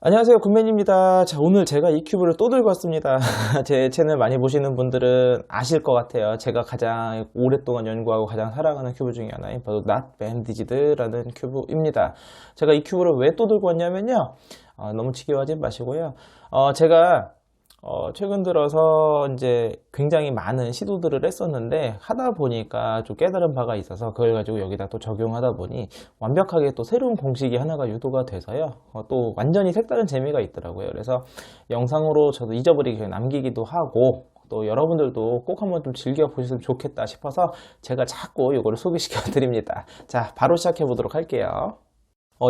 안녕하세요, 군맨입니다. 자, 오늘 제가 이 큐브를 또 들고 왔습니다. 제 채널 많이 보시는 분들은 아실 것 같아요. 제가 가장 오랫동안 연구하고 가장 사랑하는 큐브 중에 하나인 바로 Not Bandaged라는 큐브입니다. 제가 이 큐브를 왜 또 들고 왔냐면요. 너무 지겨워하지 마시고요. 제가 최근 들어서 이제 굉장히 많은 시도들을 했었는데 하다 보니까 좀 깨달은 바가 있어서 그걸 가지고 여기다 또 적용하다 보니 완벽하게 또 새로운 공식이 하나가 유도가 돼서요. 또 완전히 색다른 재미가 있더라고요. 그래서 영상으로 저도 잊어버리기 전에 남기기도 하고 또 여러분들도 꼭 한번 좀 즐겨보셨으면 좋겠다 싶어서 제가 자꾸 이거를 소개시켜 드립니다. 자, 바로 시작해 보도록 할게요.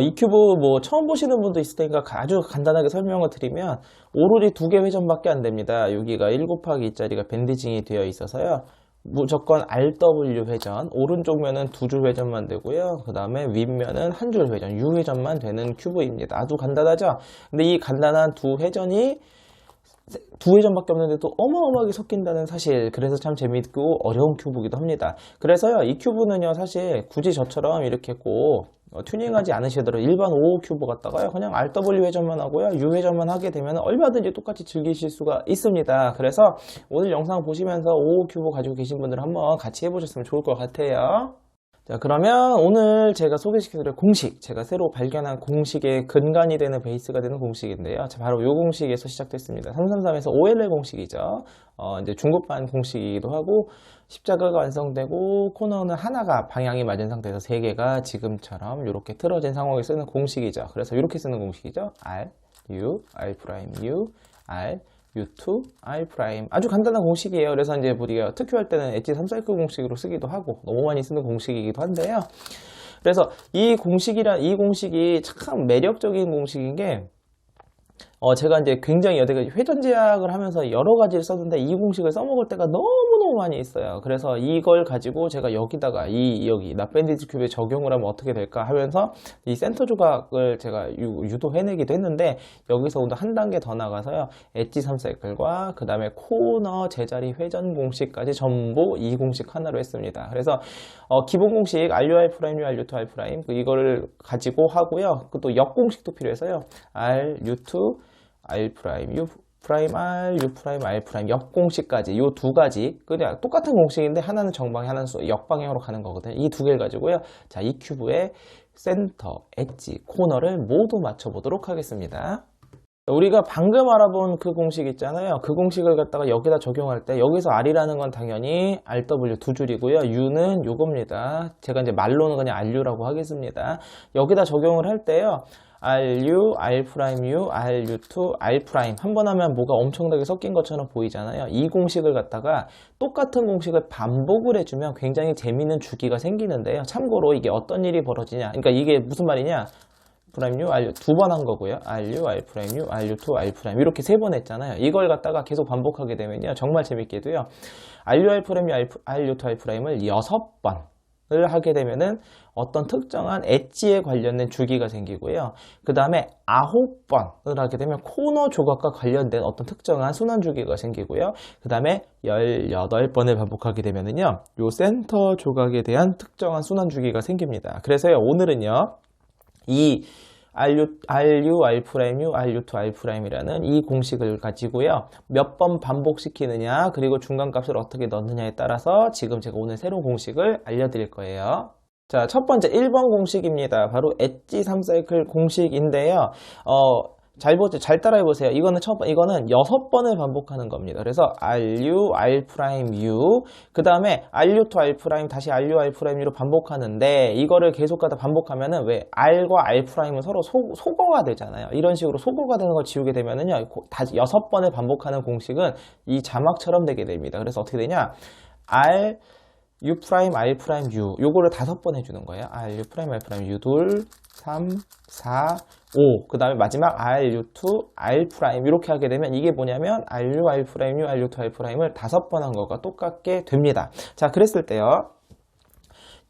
이 큐브 뭐 처음 보시는 분도 있을 테니까 아주 간단하게 설명을 드리면 오로지 두 개 회전밖에 안 됩니다. 여기가 1 곱하기 2짜리가 밴디징이 되어 있어서요. 무조건 RW 회전, 오른쪽 면은 두 줄 회전만 되고요. 그 다음에 윗면은 한 줄 회전, U 회전만 되는 큐브입니다. 아주 간단하죠? 근데 이 간단한 두 회전이 두 회전밖에 없는데도 어마어마하게 섞인다는 사실, 그래서 참 재밌고 어려운 큐브이기도 합니다. 그래서요, 이 큐브는요, 사실 굳이 저처럼 이렇게 꼭 튜닝하지 않으시더라도 일반 5호 큐브 갖다가요, 그냥 RW 회전만 하고요, U 회전만 하게 되면 얼마든지 똑같이 즐기실 수가 있습니다. 그래서 오늘 영상 보시면서 5호 큐브 가지고 계신 분들 한번 같이 해보셨으면 좋을 것 같아요. 자, 그러면 오늘 제가 소개시켜드릴 공식, 제가 새로 발견한 공식의 근간이 되는 베이스가 되는 공식인데요. 자, 바로 이 공식에서 시작됐습니다. 333에서 OLL 공식이죠. 이제 중급반 공식이기도 하고, 십자가가 완성되고, 코너는 하나가 방향이 맞은 상태에서 세 개가 지금처럼 이렇게 틀어진 상황에 쓰는 공식이죠. 그래서 이렇게 쓰는 공식이죠. R, U, R 프라임, U, R, U2, I 프라임. 아주 간단한 공식이에요. 그래서 이제 우리가 특효할 때는 엣지 3사이클 공식으로 쓰기도 하고 너무 많이 쓰는 공식이기도 한데요. 그래서 이 공식이 참 매력적인 공식인 게 제가 이제 굉장히 여태까지 회전 제약을 하면서 여러 가지를 썼는데 이 공식을 써먹을 때가 너무너무 많이 있어요. 그래서 이걸 가지고 제가 여기다가 여기 납밴디지 큐브에 적용을 하면 어떻게 될까 하면서 이 센터 조각을 제가 유도해내기도 했는데, 여기서 오늘 한 단계 더 나가서요, 엣지 3사이클과 그 다음에 코너 제자리 회전 공식까지 전부 이 공식 하나로 했습니다. 그래서 기본 공식 RUR 프라임, RU2, R 프라임 이거를 가지고 하고요. 또 역공식도 필요해서요, RU2 R 프라임, U 프라임 R, U 프라임 R 프라임 역공식까지 이 두 가지 그냥 똑같은 공식인데 하나는 정방향, 하나는 역방향으로 가는 거거든요. 이 두 개를 가지고요. 자, 이 큐브의 센터, 엣지, 코너를 모두 맞춰 보도록 하겠습니다. 우리가 방금 알아본 그 공식 있잖아요. 그 공식을 갖다가 여기다 적용할 때 여기서 R이라는 건 당연히 RW 두 줄이고요. U는 요겁니다. 제가 이제 말로는 그냥 RU라고 하겠습니다. 여기다 적용을 할 때요, RU, R 프라임 U, RU2, R 프라임 한 번 하면 뭐가 엄청나게 섞인 것처럼 보이잖아요. 이 공식을 갖다가 똑같은 공식을 반복을 해주면 굉장히 재미있는 주기가 생기는데요. 참고로 이게 어떤 일이 벌어지냐, 그러니까 이게 무슨 말이냐, 프라임 U, RU 두 번 한 거고요. RU, R 프라임 U, RU2, R 프라임 이렇게 세 번 했잖아요. 이걸 갖다가 계속 반복하게 되면요, 정말 재밌게도요, RU, R 프라임 U, RU2, R 프라임을 6번을 하게 되면은 어떤 특정한 엣지에 관련된 주기가 생기고요. 그 다음에 9번을 하게 되면 코너 조각과 관련된 어떤 특정한 순환 주기가 생기고요. 그 다음에 18번을 반복하게 되면은요, 요 센터 조각에 대한 특정한 순환 주기가 생깁니다. 그래서요, 오늘은요, 이 RU, R 프라임 U, RU2, R 프라임이라는 이 공식을 가지고요, 몇 번 반복시키느냐, 그리고 중간값을 어떻게 넣느냐에 따라서 지금 제가 오늘 새로운 공식을 알려드릴 거예요. 자, 첫 번째 1번 공식입니다. 바로 엣지 3사이클 공식인데요. 잘 따라해보세요. 이거는 6번을 반복하는 겁니다. 그래서 RU, R 프라임 U, 그 다음에 RU2, R 프라임, 다시 RU, R 프라임 U로 반복하는데, 이거를 계속 가다 반복하면은 왜 R과 R 프라임은 서로 소거가 되잖아요. 이런 식으로 소거가 되는 걸 지우게 되면은요, 다시 6번을 반복하는 공식은 이 자막처럼 되게 됩니다. 그래서 어떻게 되냐? R, U 프라임, R 프라임 U 요거를 5번 해주는 거예요. R, U 프라임, R 프라임 U 둘, 3, 4, 5 그 다음에 마지막 RU2, R 프라임 이렇게 하게 되면 이게 뭐냐면 RU, R 프라임 U, RU2, R 프라임을 5번 한 거가 똑같게 됩니다. 자, 그랬을 때요,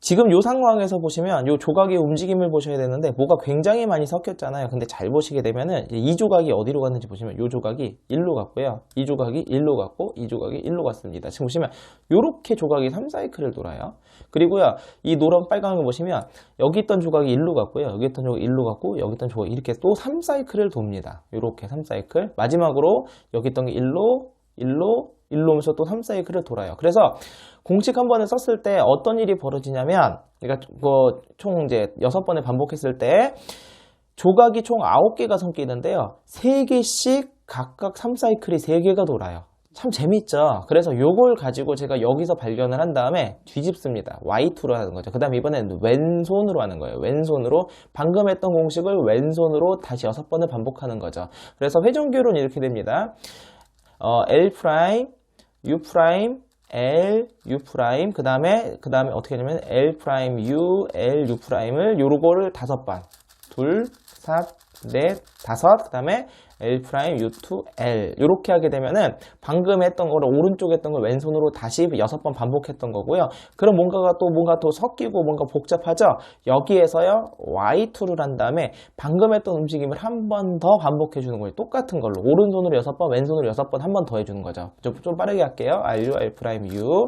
지금 요 상황에서 보시면 요 조각의 움직임을 보셔야 되는데 뭐가 굉장히 많이 섞였잖아요. 근데 잘 보시게 되면은 이 조각이 어디로 갔는지 보시면 요 조각이 1로 갔고요. 이 조각이 1로 갔고 이 조각이 1로 갔습니다. 지금 보시면 요렇게 조각이 3사이클을 돌아요. 그리고요. 이 노란 빨강을 보시면 여기 있던 조각이 1로 갔고요. 여기 있던 조각이 1로 갔고 여기 있던 조각이 이렇게 또 3사이클을 돕니다. 요렇게 3사이클. 마지막으로 여기 있던 게 1로 오면서 또 3사이클을 돌아요. 그래서 공식 한 번을 썼을 때 어떤 일이 벌어지냐면, 그러니까 총 이제 6번을 반복했을 때 조각이 총 9개가 섞이는데요. 3개씩 각각 3사이클이 3개가 돌아요. 참 재밌죠? 그래서 요걸 가지고 제가 여기서 발견을 한 다음에 뒤집습니다. Y2로 하는 거죠. 그 다음에 이번에는 왼손으로 하는 거예요. 왼손으로 방금 했던 공식을 왼손으로 다시 6번을 반복하는 거죠. 그래서 회전교로는 이렇게 됩니다. L 프라임, U 프라임, L, U 프라임, 그 다음에 어떻게 하냐면 L 프라임, U, L, U 프라임을 요거를 5번, 둘, 넷, 다섯, 그 다음에 L 프라임, U2, L 요렇게 하게 되면은 방금 했던 거를 오른쪽에 했던 걸 왼손으로 다시 6번 반복했던 거고요. 그럼 뭔가 또 섞이고 뭔가 복잡하죠? 여기에서요 Y2를 한 다음에 방금 했던 움직임을 한 번 더 반복해 주는 거예요. 똑같은 걸로 오른손으로 6번, 왼손으로 6번 한 번 더 해주는 거죠. 좀 빠르게 할게요. RU, L 프라임, U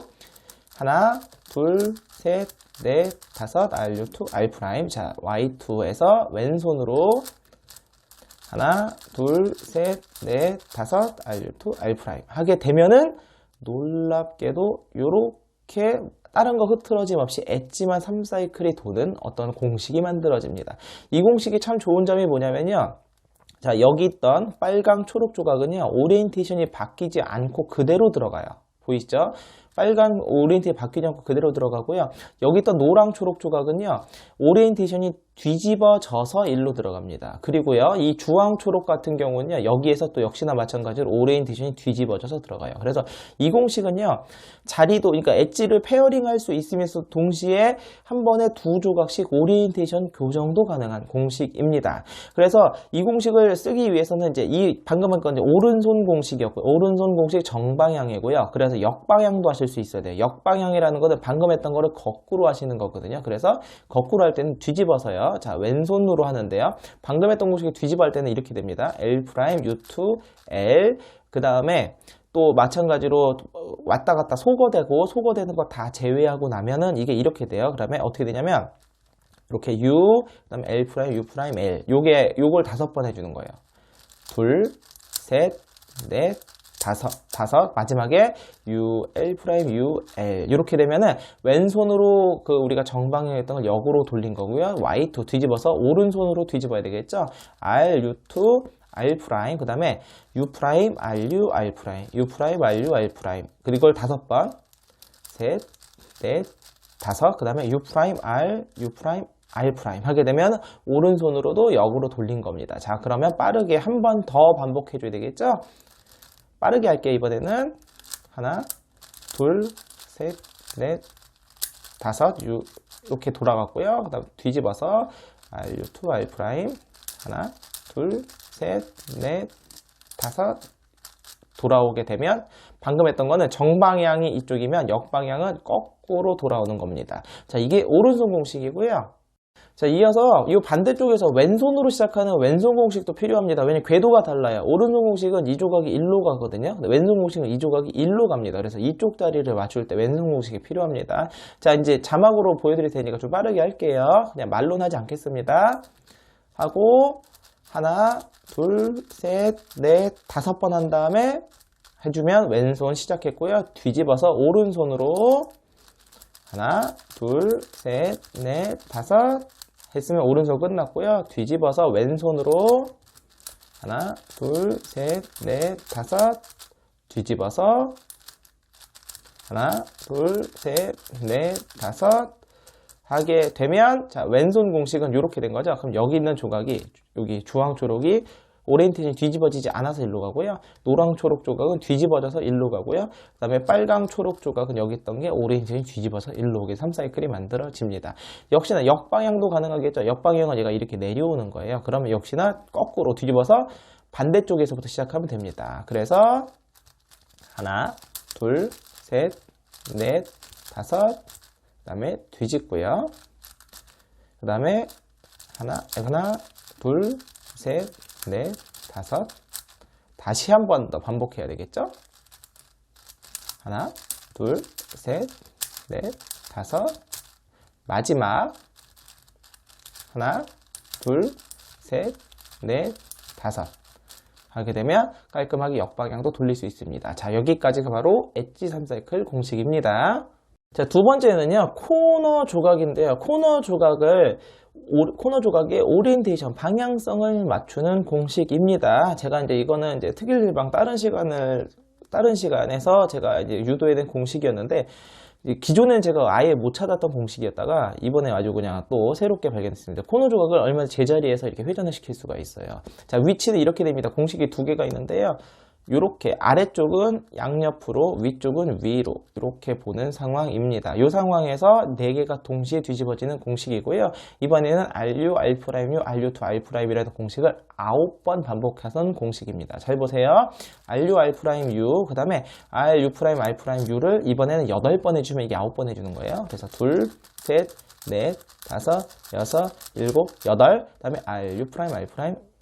하나, 둘, 셋, 넷, 다섯, RU2, R 프라임. 자, Y2에서 왼손으로 하나, 둘, 셋, 넷, 다섯, R2, R 프라임 하게 되면은 놀랍게도 요렇게 다른 거 흐트러짐 없이 엣지만 3사이클이 도는 어떤 공식이 만들어집니다. 이 공식이 참 좋은 점이 뭐냐면요. 자, 여기 있던 빨강, 초록 조각은요. 오리엔테이션이 바뀌지 않고 그대로 들어가요. 보이시죠? 빨간 오리엔테이션이 바뀌지 않고 그대로 들어가고요. 여기 있던 노랑, 초록 조각은요. 오리엔테이션이 뒤집어져서 1로 들어갑니다. 그리고요, 이 주황, 초록 같은 경우는요, 여기에서 또 역시나 마찬가지로 오리엔테이션이 뒤집어져서 들어가요. 그래서 이 공식은요, 자리도, 그러니까 엣지를 페어링 할 수 있으면서 동시에 한 번에 두 조각씩 오리엔테이션 교정도 가능한 공식입니다. 그래서 이 공식을 쓰기 위해서는 이제 이 방금 한 건 이제 오른손 공식이었고요. 오른손 공식 정방향이고요. 그래서 역방향도 하실 수 있어야 돼요. 역방향이라는 것은 방금 했던 거를 거꾸로 하시는 거거든요. 그래서 거꾸로 할 때는 뒤집어서요. 자, 왼손으로 하는데요. 방금 했던 공식이 뒤집어 할 때는 이렇게 됩니다. L 프라임, U2, L. 그 다음에 또 마찬가지로 왔다 갔다 소거되는 거 다 제외하고 나면은 이게 이렇게 돼요. 그러면 어떻게 되냐면 이렇게 U, 그다음에 L 프라임, U 프라임, L. 요걸 5번 해주는 거예요. 둘, 셋, 넷, 다섯, 마지막에 U, L 프라임, U, L. 이렇게 되면은 왼손으로 우리가 정방향 했던 걸 역으로 돌린 거고요. Y2 뒤집어서 오른손으로 뒤집어야 되겠죠. R, U2, R 프라임, 그 다음에 U 프라임, RU, R 프라임, U 프라임, RU, R 프라임. 그리고 이걸 5번, 셋, 넷, 다섯, 그 다음에 U 프라임, R, U 프라임, R 프라임 하게 되면 오른손으로도 역으로 돌린 겁니다. 자, 그러면 빠르게 한 번 더 반복해 줘야 되겠죠? 빠르게 할게요. 이번에는 하나, 둘, 셋, 넷, 다섯, 이렇게 돌아갔고요. 그 다음 뒤집어서 RU2, R 프라임 하나, 둘, 셋, 넷, 다섯 돌아오게 되면 방금 했던 거는 정방향이 이쪽이면 역방향은 거꾸로 돌아오는 겁니다. 자, 이게 오른손 공식이고요. 자, 이어서 이 반대쪽에서 왼손으로 시작하는 왼손 공식도 필요합니다. 왜냐면 궤도가 달라요. 오른손 공식은 이 조각이 1로 가거든요. 근데 왼손 공식은 이 조각이 1로 갑니다. 그래서 이쪽 자리를 맞출 때 왼손 공식이 필요합니다. 자, 이제 자막으로 보여드릴 테니까 좀 빠르게 할게요. 그냥 말로는 하지 않겠습니다. 하고 하나, 둘, 셋, 넷, 5번 한 다음에 해주면 왼손 시작했고요. 뒤집어서 오른손으로 하나, 둘, 셋, 넷, 다섯 했으면 오른손 끝났고요. 뒤집어서 왼손으로 하나, 둘, 셋, 넷, 다섯 뒤집어서 하나, 둘, 셋, 넷, 다섯 하게 되면 자, 왼손 공식은 이렇게 된 거죠. 그럼 여기 있는 조각이 여기 주황 초록이 오리엔테이션이 뒤집어지지 않아서 일로 가고요. 노랑 초록 조각은 뒤집어져서 일로 가고요. 그 다음에 빨강 초록 조각은 여기 있던 게 오리엔테이션이 뒤집어서 일로 오게 3사이클이 만들어집니다. 역시나 역방향도 가능하겠죠. 역방향은 얘가 이렇게 내려오는 거예요. 그러면 역시나 거꾸로 뒤집어서 반대쪽에서부터 시작하면 됩니다. 그래서 하나, 둘, 셋, 넷, 다섯 그 다음에 뒤집고요. 그 다음에 하나, 둘, 셋, 넷, 다섯. 다시 한 번 더 반복해야 되겠죠? 하나, 둘, 셋, 넷, 다섯. 마지막. 하나, 둘, 셋, 넷, 다섯. 하게 되면 깔끔하게 역방향도 돌릴 수 있습니다. 자, 여기까지가 바로 엣지 3사이클 공식입니다. 자, 두 번째는요, 코너 조각인데요. 코너 조각의 오리엔테이션, 방향성을 맞추는 공식입니다. 제가 이제 이거는 이제 특일일방 다른 시간에서 제가 이제 유도해낸 공식이었는데, 기존엔 제가 아예 못 찾았던 공식이었다가 이번에 아주 그냥 또 새롭게 발견했습니다. 코너 조각을 얼마든지 제자리에서 이렇게 회전을 시킬 수가 있어요. 자, 위치는 이렇게 됩니다. 공식이 두 개가 있는데요. 이렇게 아래쪽은 양옆으로, 위쪽은 위로 이렇게 보는 상황입니다. 이 상황에서 4개가 동시에 뒤집어지는 공식이고요. 이번에는 RU, R'U, RU2, R'이라는 공식을 9번 반복하는 공식입니다. 잘 보세요. RU, R'U, 그 다음에 RU', R'U를 이번에는 8번 해주면 이게 9번 해주는 거예요. 그래서 둘, 셋, 넷, 다섯, 여섯, 일곱, 여덟, 그 다음에 RU',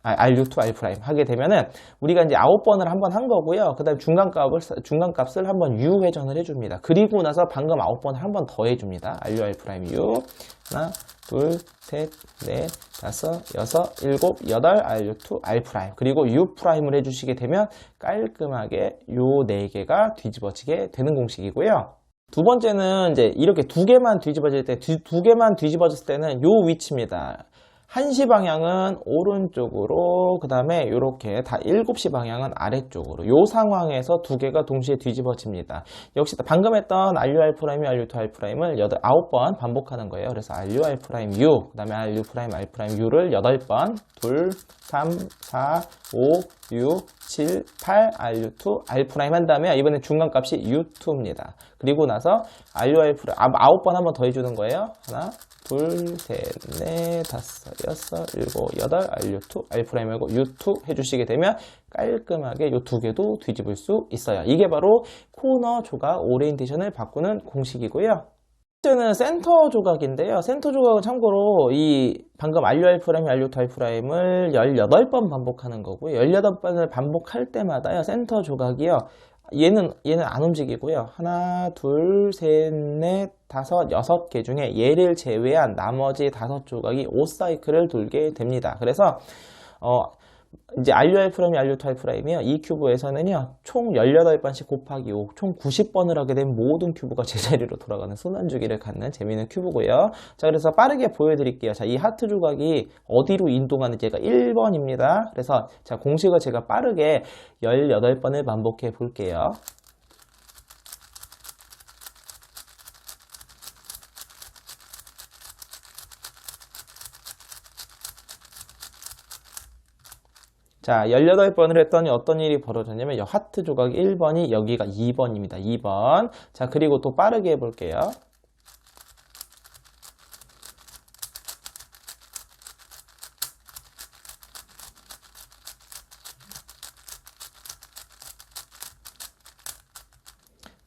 RU2, R' 하게 되면은 우리가 이제 9번을 한번 한 거고요. 그 다음에 중간값을 한번 U 회전을 해줍니다. 그리고 나서 방금 9번을 한번 더 해줍니다. RU, R'U. 하나, 둘, 셋, 넷, 다섯, 여섯, 일곱, 여덟, RU2, R'. 그리고 U'을 해주시게 되면 깔끔하게 요 4개가 뒤집어지게 되는 공식이고요. 두 번째는 이제 이렇게 두 개만 뒤집어질 때, 두 개만 뒤집어졌을 때는 요 위치입니다. 1시 방향은 오른쪽으로, 그 다음에 이렇게 다 7시 방향은 아래쪽으로. 이 상황에서 두 개가 동시에 뒤집어집니다. 역시 방금 했던 RU, R', RU2, R'을 9번 반복하는 거예요. 그래서 RU, R'U, 그 다음에 RU', R'U를 8번, 2, 3, 4, 5, 6, 7, 8, RU2, R' 한 다음에 이번엔 중간값이 U2입니다. 그리고 나서 RU, R', 9번 한번 더 해주는 거예요. 하나, 둘, 셋, 넷, 다섯, 여섯, 일곱, 여덟, RU2, R'하고 U2 해주시게 되면 깔끔하게 이 두 개도 뒤집을 수 있어요. 이게 바로 코너 조각 오리엔테이션을 바꾸는 공식이고요. 번째는 센터 조각인데요. 센터 조각은 참고로 이 방금 RU, R', RU2, R'을 18번 반복하는 거고요. 18번을 반복할 때마다요. 센터 조각이요. 얘는 안 움직이고요. 하나, 둘, 셋, 넷, 다섯, 6개 중에 얘를 제외한 나머지 5조각이 5사이클을 돌게 됩니다. 그래서 이제 RU, R'U2, R'이요. 이 큐브에서는요. 총 18번씩 곱하기 5, 총 90번을 하게 되면 모든 큐브가 제자리로 돌아가는 순환주기를 갖는 재미있는 큐브고요. 자, 그래서 빠르게 보여드릴게요. 자, 이 하트 조각이 어디로 이동하는지 얘가 1번입니다. 그래서 자, 공식을 제가 빠르게 18번을 반복해 볼게요. 자, 18번을 했더니 어떤 일이 벌어졌냐면 이 하트 조각이 1번이 여기가 2번입니다. 2번. 자, 그리고 또 빠르게 해볼게요.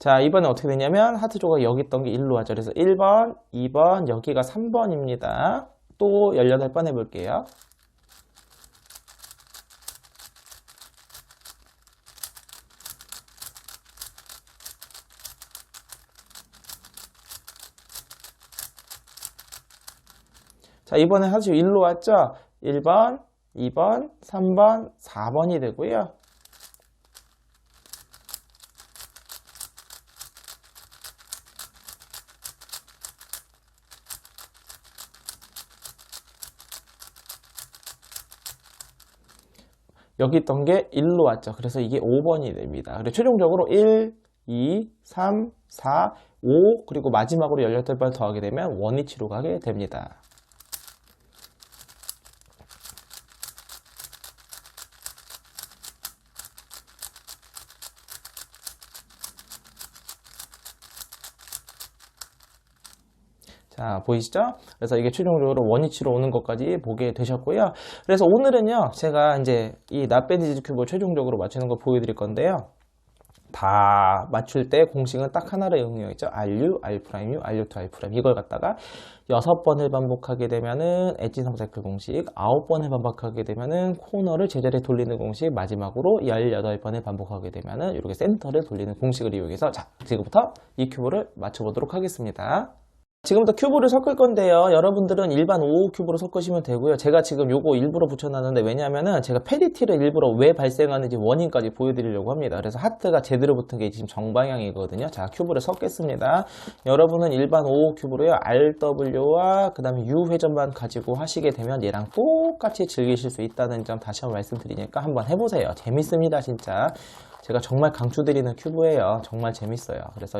자, 이번에 어떻게 되냐면 하트 조각이 여기 있던 게 1로 하죠. 그래서 1번, 2번, 여기가 3번입니다. 또 18번 해볼게요. 자, 이번에 사실 1로 왔죠? 1번, 2번, 3번, 4번이 되고요. 여기 있던 게 1로 왔죠. 그래서 이게 5번이 됩니다. 그리고 최종적으로 1, 2, 3, 4, 5, 그리고 마지막으로 18번 더하게 되면 원위치로 가게 됩니다. 자, 보이시죠? 그래서 이게 최종적으로 원위치로 오는 것까지 보게 되셨고요. 그래서 오늘은요, 제가 이제 이 낫밴디지 큐브 최종적으로 맞추는 거 보여드릴 건데요. 다 맞출 때 공식은 딱 하나로 응용이죠. RU, R'U, RU2, R' 이걸 갖다가 6번을 반복하게 되면은 엣지 3사이클 공식, 9번을 반복하게 되면은 코너를 제자리에 돌리는 공식, 마지막으로 18번을 반복하게 되면은 이렇게 센터를 돌리는 공식을 이용해서 자, 지금부터 이 큐브를 맞춰보도록 하겠습니다. 지금부터 큐브를 섞을 건데요. 여러분들은 일반 5 큐브로 섞으시면 되고요. 제가 지금 요거 일부러 붙여놨는데 왜냐하면은 제가 페리티를 일부러 왜 발생하는지 원인까지 보여드리려고 합니다. 그래서 하트가 제대로 붙은 게 지금 정방향이거든요. 자, 큐브를 섞겠습니다. 여러분은 일반 5 큐브로요. RW와 그 다음에 U 회전만 가지고 하시게 되면 얘랑 똑같이 즐기실 수 있다는 점 다시 한번 말씀드리니까 한번 해보세요. 재밌습니다, 진짜. 제가 정말 강추드리는 큐브예요. 정말 재밌어요. 그래서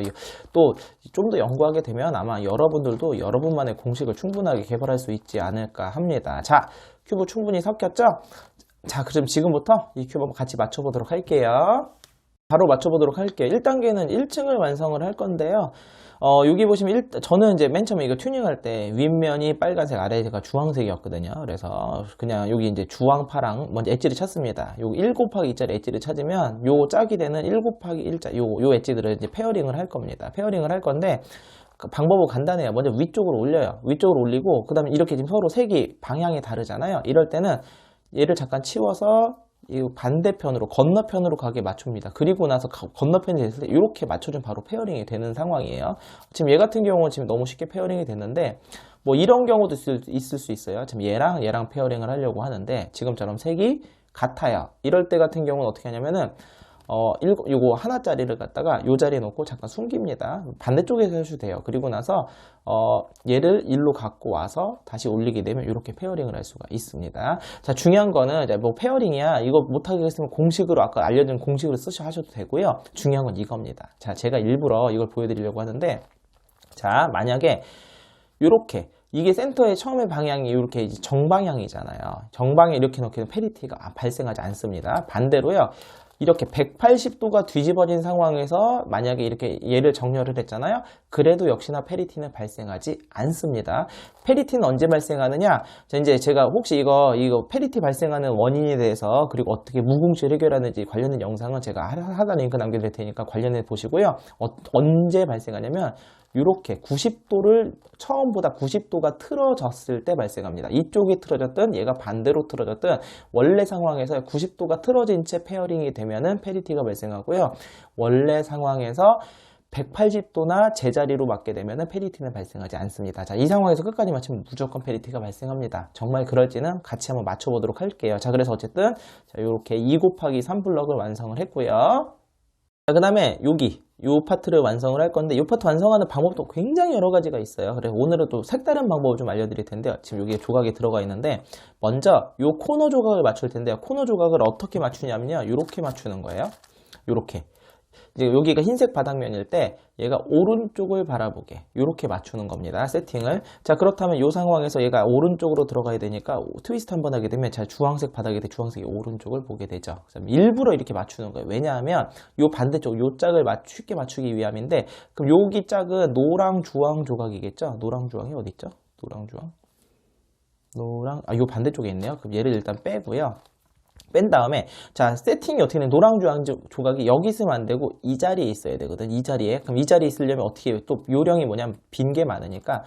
또 좀 더 연구하게 되면 아마 여러분들도 여러분만의 공식을 충분하게 개발할 수 있지 않을까 합니다. 자, 큐브 충분히 섞였죠? 자, 그럼 지금부터 이 큐브 한번 같이 맞춰보도록 할게요. 바로 맞춰보도록 할게요. 1단계는 1층을 완성을 할 건데요. 여기 보시면 저는 이제 맨 처음에 이거 튜닝할 때 윗면이 빨간색, 아래가 주황색이었거든요. 그래서 그냥 여기 이제 주황, 파랑 먼저 엣지를 찾습니다. 요 1 곱하기 2짜리 엣지를 찾으면 요 짝이 되는 1 곱하기 1짜 요 엣지들을 이제 페어링을 할 겁니다. 페어링을 할 건데 그 방법은 간단해요. 먼저 위쪽으로 올려요. 위쪽으로 올리고 그 다음에 이렇게 지금 서로 색이 방향이 다르잖아요. 이럴 때는 얘를 잠깐 치워서 이 반대편으로 건너편으로 가게 맞춥니다. 그리고 나서 건너편이 됐을 때 이렇게 맞춰주면 바로 페어링이 되는 상황이에요. 지금 얘 같은 경우는 지금 너무 쉽게 페어링이 됐는데 뭐 이런 경우도 있을 수 있어요. 지금 얘랑 페어링을 하려고 하는데 지금처럼 색이 같아요. 이럴 때 같은 경우는 어떻게 하냐면은 요거 하나짜리를 갖다가 요 자리에 놓고 잠깐 숨깁니다. 반대쪽에서 해도 돼요. 그리고 나서 얘를 일로 갖고 와서 다시 올리게 되면 이렇게 페어링을 할 수가 있습니다. 자, 중요한 거는 이제 뭐 페어링이야 이거 못하겠으면 공식으로 아까 알려준 공식으로 하셔도 되고요. 중요한 건 이겁니다. 자, 제가 일부러 이걸 보여드리려고 하는데 자, 만약에 요렇게 이게 센터의 처음의 방향이 이렇게 정방향이잖아요. 정방에 이렇게 놓기는 페리티가 발생하지 않습니다. 반대로요. 이렇게 180도가 뒤집어진 상황에서 만약에 이렇게 얘를 정렬을 했잖아요. 그래도 역시나 페리티는 발생하지 않습니다. 페리티는 언제 발생하느냐? 자, 이제 제가 혹시 이거 페리티 발생하는 원인에 대해서 그리고 어떻게 무궁실 해결하는지 관련된 영상은 제가 하단 링크 남겨드릴 테니까 관련해 보시고요. 언제 발생하냐면 이렇게 90도를 처음보다 90도가 틀어졌을 때 발생합니다. 이쪽이 틀어졌든 얘가 반대로 틀어졌든 원래 상황에서 90도가 틀어진 채 페어링이 되면은 페리티가 발생하고요. 원래 상황에서 180도나 제자리로 맞게 되면은 페리티는 발생하지 않습니다. 자, 이 상황에서 끝까지 맞추면 무조건 페리티가 발생합니다. 정말 그럴지는 같이 한번 맞춰보도록 할게요. 자, 그래서 어쨌든 자, 이렇게 2 곱하기 3 블럭을 완성을 했고요. 자, 그 다음에 요 파트를 완성을 할 건데 요 파트 완성하는 방법도 굉장히 여러 가지가 있어요. 그래서 오늘은 또 색다른 방법을 좀 알려드릴 텐데요. 지금 여기에 조각이 들어가 있는데 먼저 요 코너 조각을 맞출 텐데요. 코너 조각을 어떻게 맞추냐면요. 요렇게 맞추는 거예요. 요렇게. 이제 여기가 흰색 바닥면일 때 얘가 오른쪽을 바라보게 이렇게 맞추는 겁니다. 세팅을. 자, 그렇다면 이 상황에서 얘가 오른쪽으로 들어가야 되니까 트위스트 한번 하게 되면 자, 주황색 바닥에 주황색이 오른쪽을 보게 되죠. 그래서 일부러 이렇게 맞추는 거예요. 왜냐하면 이 반대쪽 요 짝을 쉽게 맞추기 위함인데 그럼 여기 짝은 노랑 주황 조각이겠죠. 노랑 주황이 어디 있죠? 노랑 주황. 요 반대쪽에 있네요. 그럼 얘를 일단 빼고요. 뺀 다음에 자, 세팅이 어떻게 되는 노랑 주황 조각이 여기 있으면 안 되고 이 자리에 있어야 되거든. 이 자리에. 그럼 이 자리에 있으려면 어떻게 해요? 또 요령이 뭐냐면 빈 게 많으니까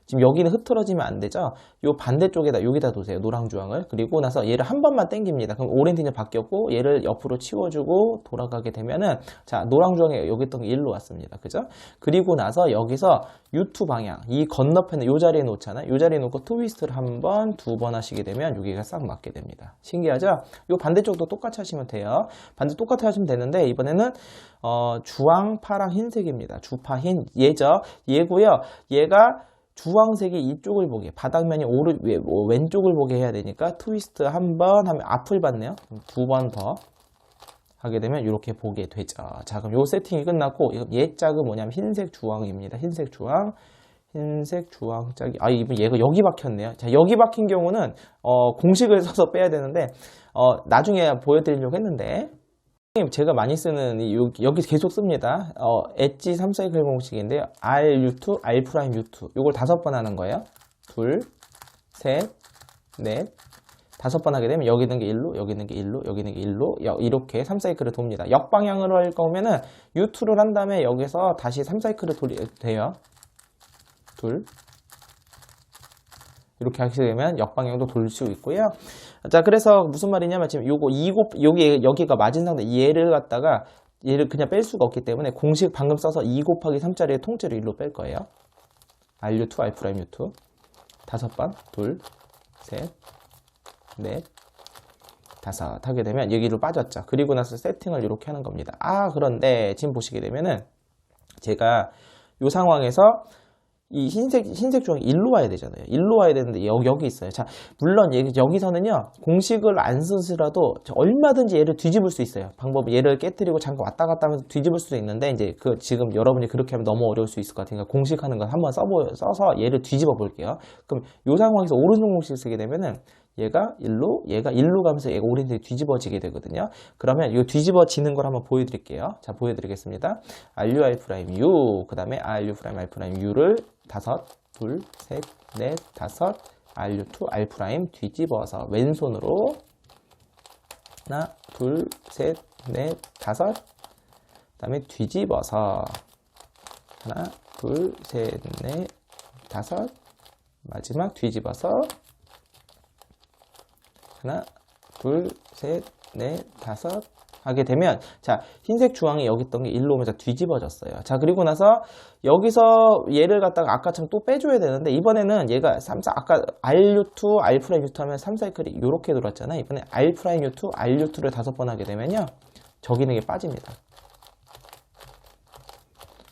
지금 여기는 흐트러지면 안 되죠. 요 반대쪽에다 여기다 두세요. 노랑 주황을. 그리고 나서 얘를 한 번만 당깁니다. 그럼 오렌지는 바뀌었고 얘를 옆으로 치워주고 돌아가게 되면은 자, 노랑 주황에 여기 있던 게 일로 왔습니다. 그죠? 그리고 나서 여기서 U2 방향 이 건너편에 요 자리에 놓잖아요. 요 자리에 놓고 트위스트를 한 번, 두 번 하시게 되면 여기가 싹 맞게 됩니다. 신기하죠? 요 반대쪽도 똑같이 하시면 돼요. 반대 똑같이 하시면 되는데 이번에는 주황, 파랑, 흰색입니다. 주파 흰 얘죠. 얘고요. 얘가 주황색이 이쪽을 보게 바닥면이 왼쪽을 보게 해야 되니까 트위스트 한 번 하면 앞을 봤네요. 두 번 더 하게 되면 이렇게 보게 되죠. 자, 그럼 요 세팅이 끝났고 얘 짝은 뭐냐면 흰색 주황입니다. 흰색 주황 짝이 이번 얘가 여기 박혔네요. 자, 여기 박힌 경우는 공식을 써서 빼야 되는데 나중에 보여드리려고 했는데 제가 많이 쓰는 여기 계속 씁니다. 엣지 3사이클 공식인데요. RU2, R'U2 요걸 5번 하는 거예요. 둘, 셋, 넷, 다섯 번 하게 되면 여기 있는 게 1로, 여기 있는 게 1로, 여기 있는 게 1로, 이렇게 3사이클을 돕니다. 역방향으로 할 거면은 U2를 한 다음에 여기서 다시 3사이클을 돼요. 둘. 이렇게 하게 되면 역방향도 돌 수 있고요. 자, 그래서 무슨 말이냐면 지금 요거 여기가 맞은 상태, 얘를 그냥 뺄 수가 없기 때문에 공식 방금 써서 2 곱하기 3짜리의 통째로 1로 뺄 거예요. RU2, R'U2. 다섯 번, 둘, 셋, 넷, 다섯 하게 되면 여기로 빠졌죠. 그리고 나서 세팅을 이렇게 하는 겁니다. 그런데 지금 보시게 되면은 제가 이 상황에서 이 흰색 조각이 일로 와야 되잖아요. 일로 와야 되는데 여기 있어요. 자, 물론 여기서는요, 공식을 안 쓰더라도 얼마든지 얘를 뒤집을 수 있어요. 방법은 얘를 깨뜨리고 잠깐 왔다 갔다 하면서 뒤집을 수도 있는데, 이제 지금 여러분이 그렇게 하면 너무 어려울 수 있을 것 같으니까 공식하는 건 한번 써서 얘를 뒤집어 볼게요. 그럼 이 상황에서 오른손 공식 쓰게 되면은 얘가 일로 가면서 얘가 오른손이 뒤집어지게 되거든요. 그러면 이 뒤집어지는 걸 한번 보여드릴게요. 자, 보여드리겠습니다. RU, R', 그 다음에 RU', R', U를 다섯, 둘, 셋, 넷, 다섯, RU2, R' 뒤집어서 왼손으로 하나, 둘, 셋, 넷, 다섯, 그 다음에 뒤집어서 하나, 둘, 셋, 넷, 다섯, 마지막 뒤집어서 하나, 둘, 셋, 넷, 다섯 하게 되면, 자, 흰색 주황이 여기 있던 게 일로 오면서 뒤집어졌어요. 자, 그리고 나서 여기서 얘를 갖다가 아까처럼 또 빼줘야 되는데, 이번에는 얘가 아까 RU2, R', 하면 3사이클이 이렇게 돌았잖아요. 이번에 R', RU2를 다섯 번 하게 되면요, 저기 있는 게 빠집니다.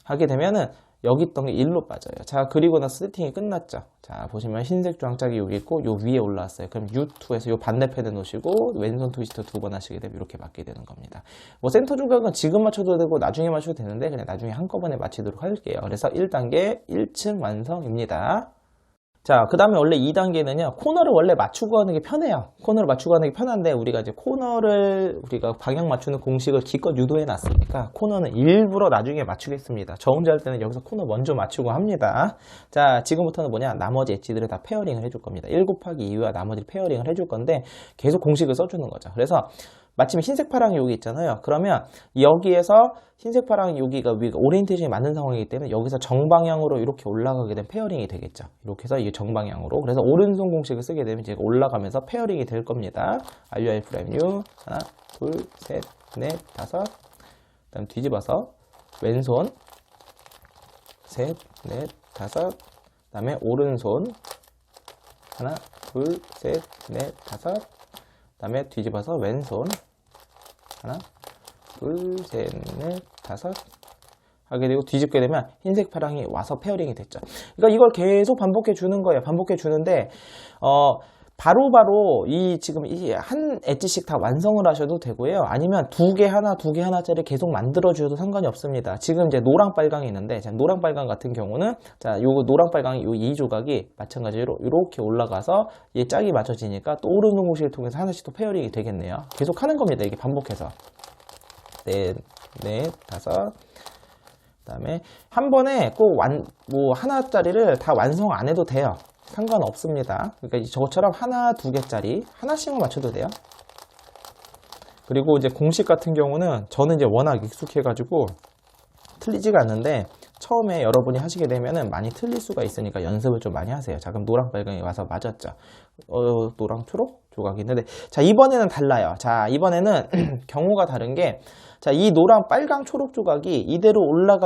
하게 되면은 여기 있던 게 1로 빠져요. 자, 그리고 나서 세팅이 끝났죠. 자, 보시면 흰색 주황짝이 여기 있고 요 위에 올라왔어요. 그럼 U2에서 요 반대편에 놓으시고 왼손 트위스트 두 번 하시게 되면 이렇게 맞게 되는 겁니다. 뭐 센터 조각은 지금 맞춰도 되고 나중에 맞춰도 되는데 그냥 나중에 한꺼번에 맞히도록 할게요. 그래서 1단계 1층 완성입니다. 자, 그 다음에 원래 2단계는요, 코너를 원래 맞추고 하는 게 편해요. 코너를 맞추고 하는 게 편한데, 우리가 이제 우리가 방향 맞추는 공식을 기껏 유도해 놨으니까, 코너는 일부러 나중에 맞추겠습니다. 저 혼자 할 때는 여기서 코너 먼저 맞추고 합니다. 자, 지금부터는 나머지 엣지들을 다 페어링을 해줄 겁니다. 1 곱하기 2와 나머지 페어링을 해줄 건데, 계속 공식을 써주는 거죠. 그래서, 마침 흰색 파랑이 여기 있잖아요. 그러면 여기에서 흰색 파랑이 여기가 오리엔테이션이 맞는 상황이기 때문에 여기서 정방향으로 이렇게 올라가게 되면 페어링이 되겠죠. 이렇게 해서 이 정방향으로. 그래서 오른손 공식을 쓰게 되면 제가 올라가면서 페어링이 될 겁니다. RU, R', 하나, 둘, 셋, 넷, 다섯. 그 다음 뒤집어서 왼손 셋, 넷, 다섯. 그 다음에 오른손 하나, 둘, 셋, 넷, 다섯. 그 다음에 뒤집어서 왼손 하나, 둘, 셋, 넷, 다섯 하게 되고 뒤집게 되면 흰색 파랑이 와서 페어링이 됐죠. 그러니까 이걸 계속 반복해 주는 거예요. 반복해 주는데 바로바로 지금 한 엣지씩 다 완성을 하셔도 되고요. 아니면 두 개 하나짜리 계속 만들어 주셔도 상관이 없습니다. 지금 이제 노랑 빨강이 있는데, 노랑 빨강 같은 경우는, 자, 요거 노랑 빨강이 요 이 조각이 마찬가지로 이렇게 올라가서 얘 짝이 맞춰지니까 또 오른손 공식을 통해서 하나씩 또 페어링이 되겠네요. 계속 하는 겁니다. 이게 반복해서. 넷, 다섯. 그 다음에 한 번에 꼭 하나짜리를 다 완성 안 해도 돼요. 상관없습니다. 그러니까 저것처럼 하나, 두 개짜리 하나씩만 맞춰도 돼요. 그리고 이제 공식 같은 경우는 저는 이제 워낙 익숙해가지고 틀리지가 않는데 처음에 여러분이 하시게 되면은 많이 틀릴 수가 있으니까 연습을 좀 많이 하세요. 자, 그럼 노랑 빨강이 와서 맞았죠. 노랑 초록 조각이 있는데, 자, 이번에는 달라요. 자, 이번에는 경우가 다른 게, 자, 이 노랑 빨강 초록 조각이 이대로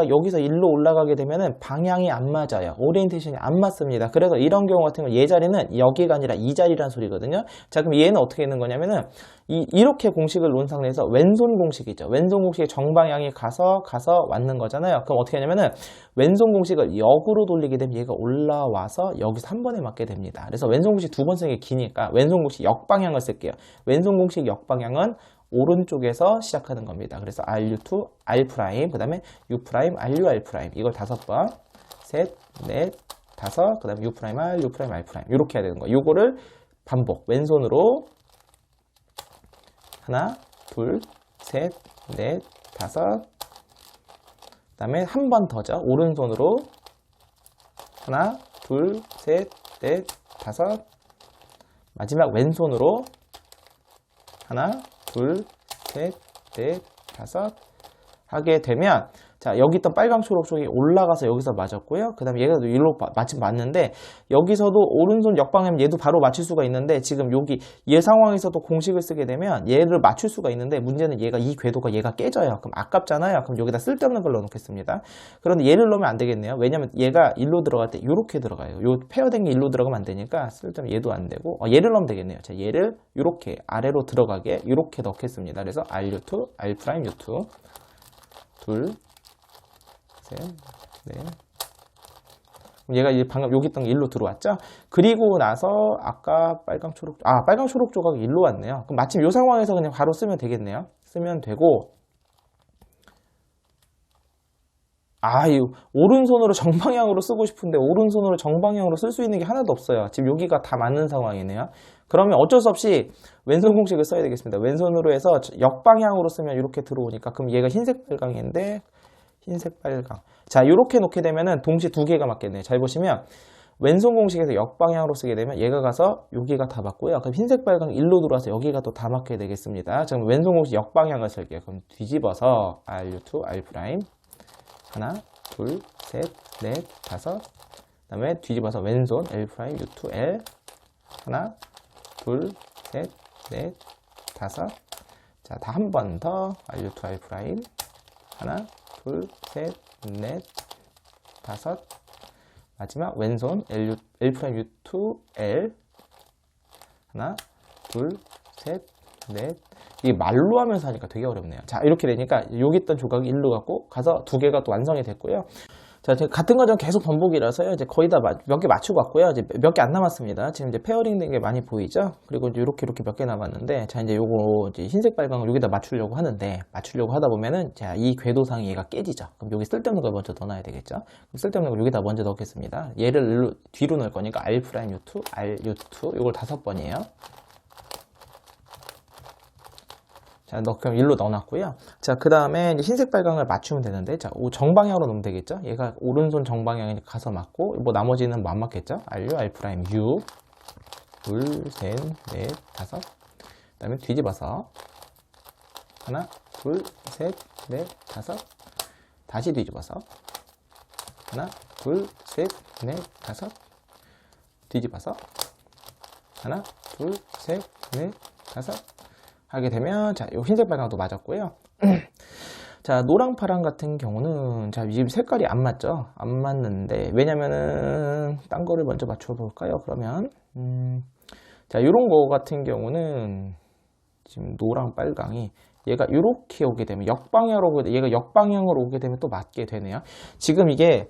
여기서 일로 올라가게 되면은 방향이 안 맞아요. 오리엔테이션이 안 맞습니다. 그래서 이런 경우 같은 경우 얘 자리는 여기가 아니라 이 자리란 소리거든요. 자, 그럼 얘는 어떻게 있는 거냐면은 이렇게 공식을 놓은 상태에서 왼손 공식이죠. 왼손 공식의 정방향이 가서 왔는 거잖아요. 그럼 어떻게 하냐면은 왼손 공식을 역으로 돌리게 되면 얘가 올라와서 여기서 한 번에 맞게 됩니다. 그래서 왼손 공식 두 번 쓰는 게 기니까 왼손 공식 역방향을 쓸게요. 왼손 공식 역방향은 오른쪽에서 시작하는 겁니다. 그래서 RU2, R', 그 다음에 U', RU, R'. 이걸 다섯 번, 셋, 넷, 다섯, 그 다음에 U', R, U', R'. 이렇게 해야 되는 거예요. 요거를 반복. 왼손으로 하나, 둘, 셋, 넷, 다섯. 그 다음에 한 번 더죠. 오른손으로 하나, 둘, 셋, 넷, 다섯. 마지막 왼손으로 하나, 둘, 셋, 넷, 다섯 하게 되면 자, 여기 있던 빨강 초록 쪽이 올라가서 여기서 맞았고요. 그 다음에 얘가 일로 마침 맞는데 여기서도 오른손 역방향 얘도 바로 맞출 수가 있는데 지금 여기 얘 상황에서도 공식을 쓰게 되면 얘를 맞출 수가 있는데 문제는 얘가 이 궤도가 얘가 깨져요. 그럼 아깝잖아요. 그럼 여기다 쓸데없는 걸 넣어놓겠습니다. 그런데 얘를 넣으면 안 되겠네요. 왜냐면 얘가 일로 들어갈 때 이렇게 들어가요. 요 페어된 게 일로 들어가면 안 되니까 쓸데없는 얘도 안 되고 얘를 넣으면 되겠네요. 자, 얘를 이렇게 아래로 들어가게 이렇게 넣겠습니다. 그래서 R2, R'2 둘, 셋, 넷. 얘가 이제 방금 여기 있던 게 일로 들어왔죠? 그리고 나서 아까 빨강 초록, 빨강 초록 조각이 일로 왔네요. 그럼 마침 이 상황에서 그냥 바로 쓰면 되겠네요. 쓰면 되고, 이 오른손으로 정방향으로 쓰고 싶은데 오른손으로 정방향으로 쓸 수 있는 게 하나도 없어요. 지금 여기가 다 맞는 상황이네요. 그러면 어쩔 수 없이 왼손 공식을 써야 되겠습니다. 왼손으로 해서 역방향으로 쓰면 이렇게 들어오니까 그럼 얘가 흰색 빨강인데 흰색 빨강. 자, 이렇게 놓게 되면은 동시에 두 개가 맞겠네요. 잘 보시면 왼손 공식에서 역방향으로 쓰게 되면 얘가 가서 여기가 다 맞고요. 그럼 흰색 빨강 일로 들어와서 여기가 또 다 맞게 되겠습니다. 자, 그럼 왼손 공식 역방향을 쓸게요. 그럼 뒤집어서 R2, R' 하나, 둘, 셋, 넷, 다섯. 그 다음에 뒤집어서 왼손 L', U2, L 하나, 둘, 셋, 넷, 다섯. 자, 다 한 번 더 R2, R' 하나, 둘, 셋, 넷, 다섯. 마지막 왼손 L', L 하나, 둘, 셋, 넷. 이게 말로 하면서 하니까 되게 어렵네요. 자, 이렇게 되니까 여기 있던 조각이 일로 갖고 가서 두 개가 또 완성이 됐고요. 자, 같은 과정 계속 반복이라서요. 이제 거의 다 몇 개 맞추고 왔고요. 이제 몇 개 안 남았습니다. 지금 이제 페어링 된 게 많이 보이죠? 그리고 이제 이렇게 몇 개 남았는데, 자, 이제 요거 이제 흰색 빨강을 여기다 맞추려고 하는데, 맞추려고 하다 보면은, 자, 이 궤도상이 얘가 깨지죠? 그럼 여기 쓸데없는 걸 먼저 넣어놔야 되겠죠? 그럼 쓸데없는 걸 여기다 먼저 넣겠습니다. 얘를 뒤로 넣을 거니까 R', U2, 이걸 5번이에요. 자, 그럼 일로 넣어놨고요. 자, 그 다음에 흰색 빨강을 맞추면 되는데, 자, 정방향으로 넣으면 되겠죠? 얘가 오른손 정방향에 가서 맞고, 뭐 나머지는 뭐 안 맞겠죠? R, U, 둘, 셋, 넷, 다섯. 그 다음에 뒤집어서 하나, 둘, 셋, 넷, 다섯. 다시 뒤집어서 하나, 둘, 셋, 넷, 다섯. 뒤집어서 하나, 둘, 셋, 넷, 다섯. 하게 되면 자, 요 흰색 빨강도 맞았고요. 자, 노랑 파랑 같은 경우는 자, 지금 색깔이 안 맞죠? 안 맞는데 왜냐면은 딴 거를 먼저 맞춰 볼까요? 그러면 자, 요런 거 같은 경우는 지금 노랑 빨강이 얘가 이렇게 오게 되면 얘가 역방향으로 오게 되면 또 맞게 되네요. 지금 이게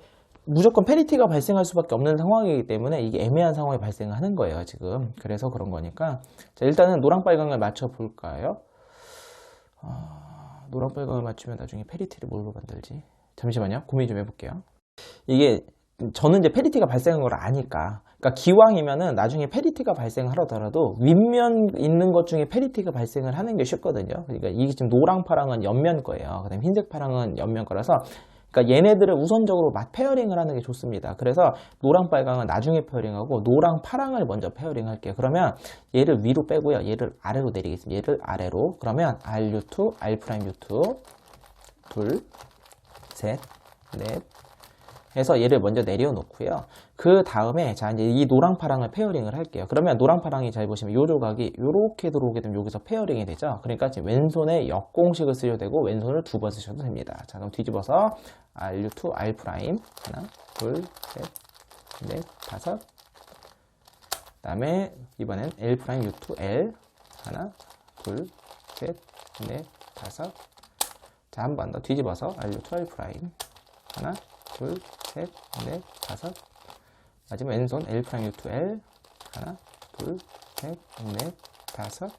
무조건 페리티가 발생할 수밖에 없는 상황이기 때문에 이게 애매한 상황이 발생하는 거예요, 지금. 그래서 그런 거니까. 자, 일단은 노랑 빨강을 맞춰 볼까요? 노랑 빨강을 맞추면 나중에 페리티를 뭘로 만들지? 잠시만요. 고민 좀 해볼게요. 이게 저는 이제 페리티가 발생한 걸 아니까. 그러니까 기왕이면은 나중에 페리티가 발생하더라도 윗면 있는 것 중에 페리티가 발생을 하는 게 쉽거든요. 그러니까 이게 지금 노랑 파랑은 옆면 거예요. 그다음에 흰색 파랑은 옆면 거라서 그러니까 얘네들을 우선적으로 페어링을 하는 게 좋습니다. 그래서 노랑 빨강은 나중에 페어링하고 노랑 파랑을 먼저 페어링 할게요. 그러면 얘를 위로 빼고요. 얘를 아래로 내리겠습니다. 얘를 아래로. 그러면 R', U2 둘, 셋, 넷 해서 얘를 먼저 내려놓고요. 그 다음에 자, 이제 이 노랑 파랑을 페어링을 할게요. 그러면 노랑 파랑이 잘 보시면 요 조각이 요렇게 들어오게 되면 여기서 페어링이 되죠. 그러니까 지금 왼손에 역공식을 쓰셔도 되고 왼손을 2번 쓰셔도 됩니다. 자, 그럼 뒤집어서 R2, R'. 하나, 둘, 셋, 넷, 다섯. 그 다음에 이번엔 L', U2, L. 하나, 둘, 셋, 넷, 다섯. 자, 한 번 더 뒤집어서 R2, R'. 하나, 둘, 셋, 넷, 다섯. 마지막 왼손 L', U2, L. 하나, 둘, 셋, 넷, 다섯.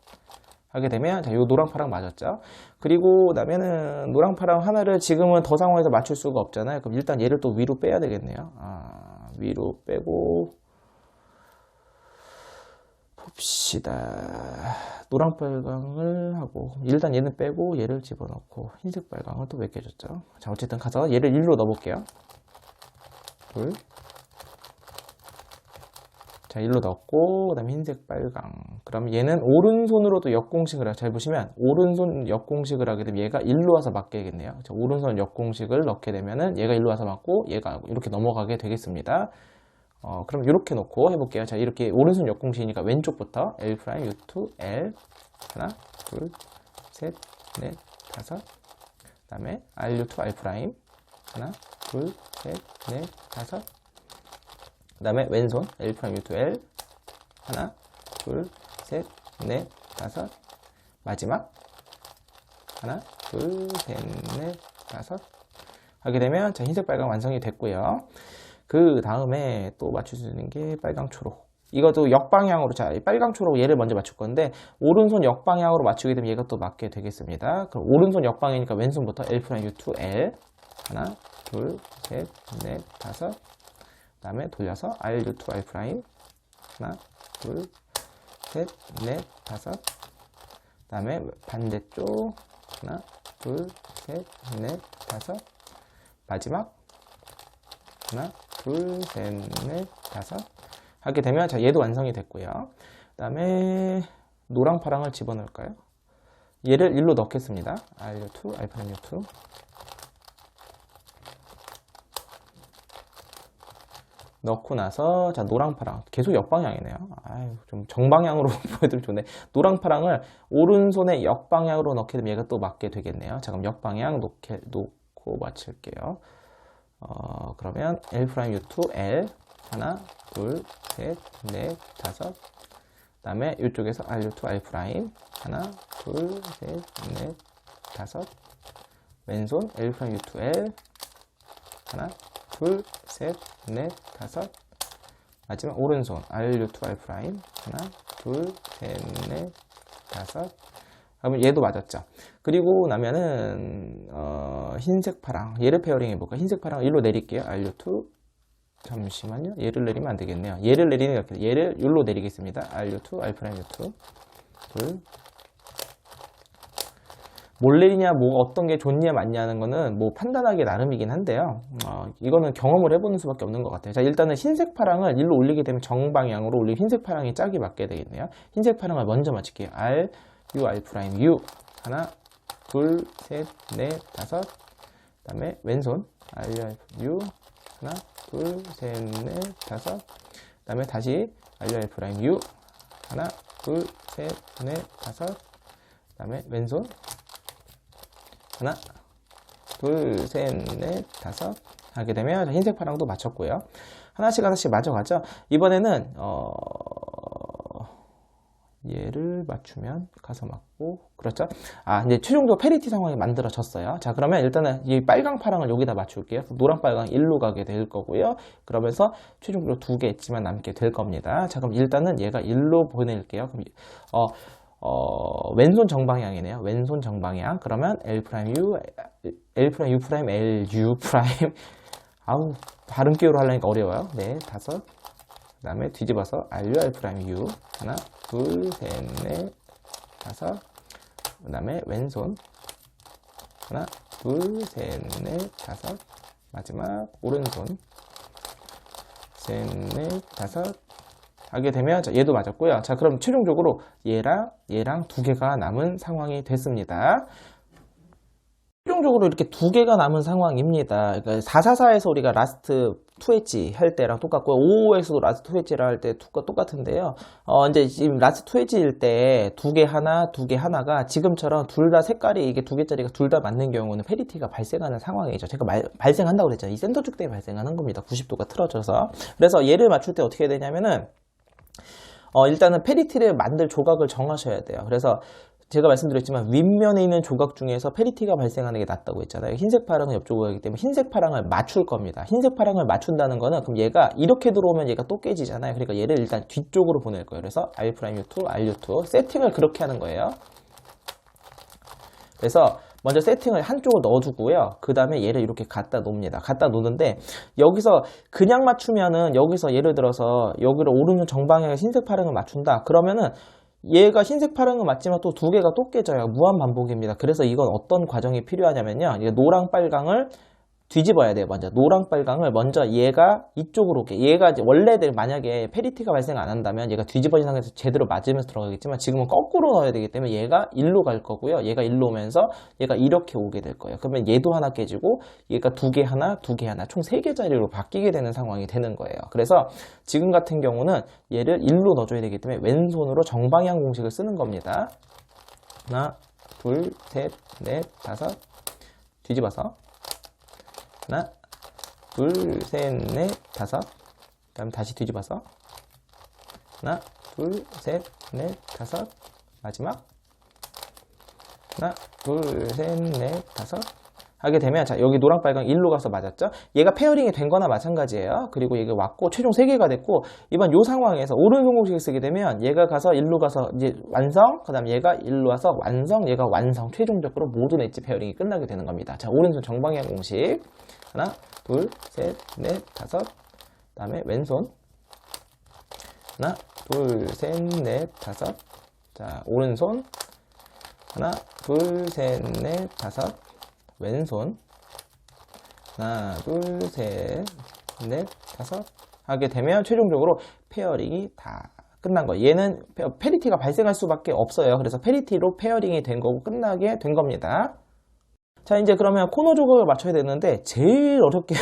하게 되면 자, 요 노랑 파랑 맞았죠. 그리고 나면은 노랑 파랑 하나를 지금은 더 상황에서 맞출 수가 없잖아요. 그럼 일단 얘를 또 위로 빼야 되겠네요. 위로 빼고 봅시다. 노랑 빨강을 하고 일단 얘는 빼고 얘를 집어넣고 흰색 빨강을 또 몇 개 줬죠. 자, 어쨌든 가서 얘를 일로 넣어볼게요. 둘, 자, 일로 넣었고, 그 다음에 흰색, 빨강. 그럼 얘는 오른손으로도 역공식을 해요. 잘 보시면, 오른손 역공식을 하게 되면 얘가 일로 와서 맞게겠네요. 자, 오른손 역공식을 넣게 되면은 얘가 일로 와서 맞고, 얘가 이렇게 넘어가게 되겠습니다. 그럼 이렇게 놓고 해볼게요. 자, 이렇게 오른손 역공식이니까 왼쪽부터 L', U2, L. 하나, 둘, 셋, 넷, 다섯. 그 다음에 RU2, R'. 하나, 둘, 셋, 넷, 다섯. 그 다음에 왼손 L', U2, L. 하나, 둘, 셋, 넷, 다섯. 마지막 하나, 둘, 셋, 넷, 다섯. 하게 되면 자, 흰색, 빨강 완성이 됐고요. 그 다음에 또 맞출 수 있는 게 빨강, 초록. 이것도 역방향으로, 자, 빨강, 초록 얘를 먼저 맞출 건데, 오른손 역방향으로 맞추게 되면 얘가 또 맞게 되겠습니다. 그럼 오른손 역방이니까 왼손부터 L', U2, L. 하나, 둘, 셋, 넷, 다섯. 그 다음에 돌려서 RU2, R'. 하나, 둘, 셋, 넷, 다섯. 그 다음에 반대쪽. 하나, 둘, 셋, 넷, 다섯. 마지막. 하나, 둘, 셋, 넷, 다섯. 하게 되면, 자, 얘도 완성이 됐고요. 그 다음에 노랑, 파랑을 집어넣을까요? 얘를 일로 넣겠습니다. RU2, R', 넣고 나서 자, 노랑, 파랑 계속 역방향이네요. 아유, 좀 정방향으로 보여드리면 좋네. 노랑, 파랑을 오른손에 역방향으로 넣게 되면 얘가 또 맞게 되겠네요. 자, 그럼 역방향 놓고 맞출게요. 그러면 L', U2, L. 하나, 둘, 셋, 넷, 다섯. 그 다음에 이쪽에서 RU2, R'. 하나, 둘, 셋, 넷, 다섯. 왼손 L', U2, L. 하나, 둘, 셋, 넷, 다섯. 마지막 오른손 RU2, R'. 하나, 둘, 셋, 넷, 다섯. 그러면 얘도 맞았죠. 그리고 나면은 흰색, 파랑 얘를 페어링 해볼까? 흰색, 파랑 일로 내릴게요. RU2. 잠시만요. 얘를 내리면 안 되겠네요. 얘를 내리는 게 얘를 일로 내리겠습니다. RU2, R', 둘. 뭘 내리냐, 뭐 어떤 게 좋냐 맞냐는 거는 뭐 판단하기 나름이긴 한데요. 이거는 경험을 해보는 수밖에 없는 것 같아요. 자, 일단은 흰색, 파랑을 일로 올리게 되면 정방향으로 올리고 흰색, 파랑이 짝이 맞게 되겠네요. 흰색, 파랑을 먼저 맞출게요. R, U, R', U. 하나, 둘, 셋, 넷, 다섯. 그 다음에 왼손 R, U. 하나, 둘, 셋, 넷, 다섯. 그 다음에 다시 R, U. 하나, 둘, 셋, 넷, 다섯. 그 다음에 왼손 하나, 둘, 셋, 넷, 다섯. 하게 되면 흰색, 파랑도 맞췄고요. 하나씩 하나씩 맞춰가죠. 이번에는 얘를 맞추면 가서 맞고, 그렇죠? 이제 최종적으로 페리티 상황이 만들어졌어요. 자, 그러면 일단은 이 빨강, 파랑을 여기다 맞출게요. 노랑, 빨강 일로 가게 될 거고요. 그러면서 최종적으로 두 개 있지만 남게 될 겁니다. 자, 그럼 일단은 얘가 일로 보낼게요. 그럼 왼손 정방향이네요. 왼손 정방향. 그러면 L', U, L', U', L, U'. 아우, 발음 기호로 하려니까 어려워요. 네, 다섯. 그 다음에 뒤집어서 R, U. 하나, 둘, 셋, 넷, 다섯. 그 다음에 왼손. 하나, 둘, 셋, 넷, 다섯. 마지막 오른손. 셋, 넷, 다섯. 하게 되면 자, 얘도 맞았고요. 자, 그럼 최종적으로 얘랑 두 개가 남은 상황이 됐습니다. 최종적으로 이렇게 두 개가 남은 상황입니다. 그러니까 444에서 우리가 라스트 2엣지 할 때랑 똑같고 55에서도 라스트 2엣지를 할 때 똑같은데요. 이제 지금 라스트 2엣지일 때 두 개 하나가 지금처럼 둘 다 색깔이 이게 두 개짜리가 둘 다 맞는 경우는 페리티가 발생하는 상황이죠. 제가 발생한다고 그랬잖아요. 이 센터 쪽 때문에 발생하는 겁니다. 90도가 틀어져서. 그래서 얘를 맞출 때 어떻게 해야 되냐면은 일단은 페리티를 만들 조각을 정하셔야 돼요. 그래서 제가 말씀드렸지만 윗면에 있는 조각 중에서 페리티가 발생하는 게 낫다고 했잖아요. 흰색, 파랑은 옆쪽으로 가기 때문에 흰색, 파랑을 맞출 겁니다. 흰색, 파랑을 맞춘다는 거는 그럼 얘가 이렇게 들어오면 얘가 또 깨지잖아요. 그러니까 얘를 일단 뒤쪽으로 보낼 거예요. 그래서 R', U2, RU2 세팅을 그렇게 하는 거예요. 그래서 먼저 세팅을 한쪽으로 넣어주고요. 그 다음에 얘를 이렇게 갖다 놓습니다. 갖다 놓는데 여기서 그냥 맞추면은 여기서 예를 들어서 여기를 오른손 정방향에 흰색, 파랑을 맞춘다. 그러면은 얘가 흰색, 파랑은 맞지만 또 두 개가 또 깨져요. 무한 반복입니다. 그래서 이건 어떤 과정이 필요하냐면요. 노랑, 빨강을 뒤집어야 돼요. 먼저 노랑 빨강을 먼저 얘가 이쪽으로 오게, 얘가 이제 원래대로 만약에 페리티가 발생 안 한다면 얘가 뒤집어진 상태에서 제대로 맞으면서 들어가겠지만 지금은 거꾸로 넣어야 되기 때문에 얘가 일로 갈 거고요. 얘가 일로 오면서 얘가 이렇게 오게 될 거예요. 그러면 얘도 하나 깨지고 얘가 두 개 하나, 두 개 하나 총 3개 자리로 바뀌게 되는 상황이 되는 거예요. 그래서 지금 같은 경우는 얘를 일로 넣어줘야 되기 때문에 왼손으로 정방향 공식을 쓰는 겁니다. 하나, 둘, 셋, 넷, 다섯, 뒤집어서 하나, 둘, 셋, 넷, 다섯. 그 다음 다시 뒤집어서 하나, 둘, 셋, 넷, 다섯. 마지막 하나, 둘, 셋, 넷, 다섯. 하게 되면 자, 여기 노랑 빨강 1로 가서 맞았죠? 얘가 페어링이 된 거나 마찬가지예요. 그리고 얘가 왔고 최종 3개가 됐고 이번 요 상황에서 오른손 공식을 쓰게 되면 얘가 가서 1로 가서 이제 완성, 그 다음 얘가 1로 와서 완성, 얘가 완성, 최종적으로 모든 엣지 페어링이 끝나게 되는 겁니다. 자, 오른손 정방향 공식 하나, 둘, 셋, 넷, 다섯. 그 다음에 왼손 하나, 둘, 셋, 넷, 다섯. 자, 오른손 하나, 둘, 셋, 넷, 다섯. 왼손 하나, 둘, 셋, 넷, 다섯. 하게 되면 최종적으로 페어링이 다 끝난 거예요. 얘는 페리티가 발생할 수밖에 없어요. 그래서 페리티로 페어링이 된 거고 끝나게 된 겁니다. 자, 이제 그러면 코너 조각을 맞춰야 되는데 제일 어렵게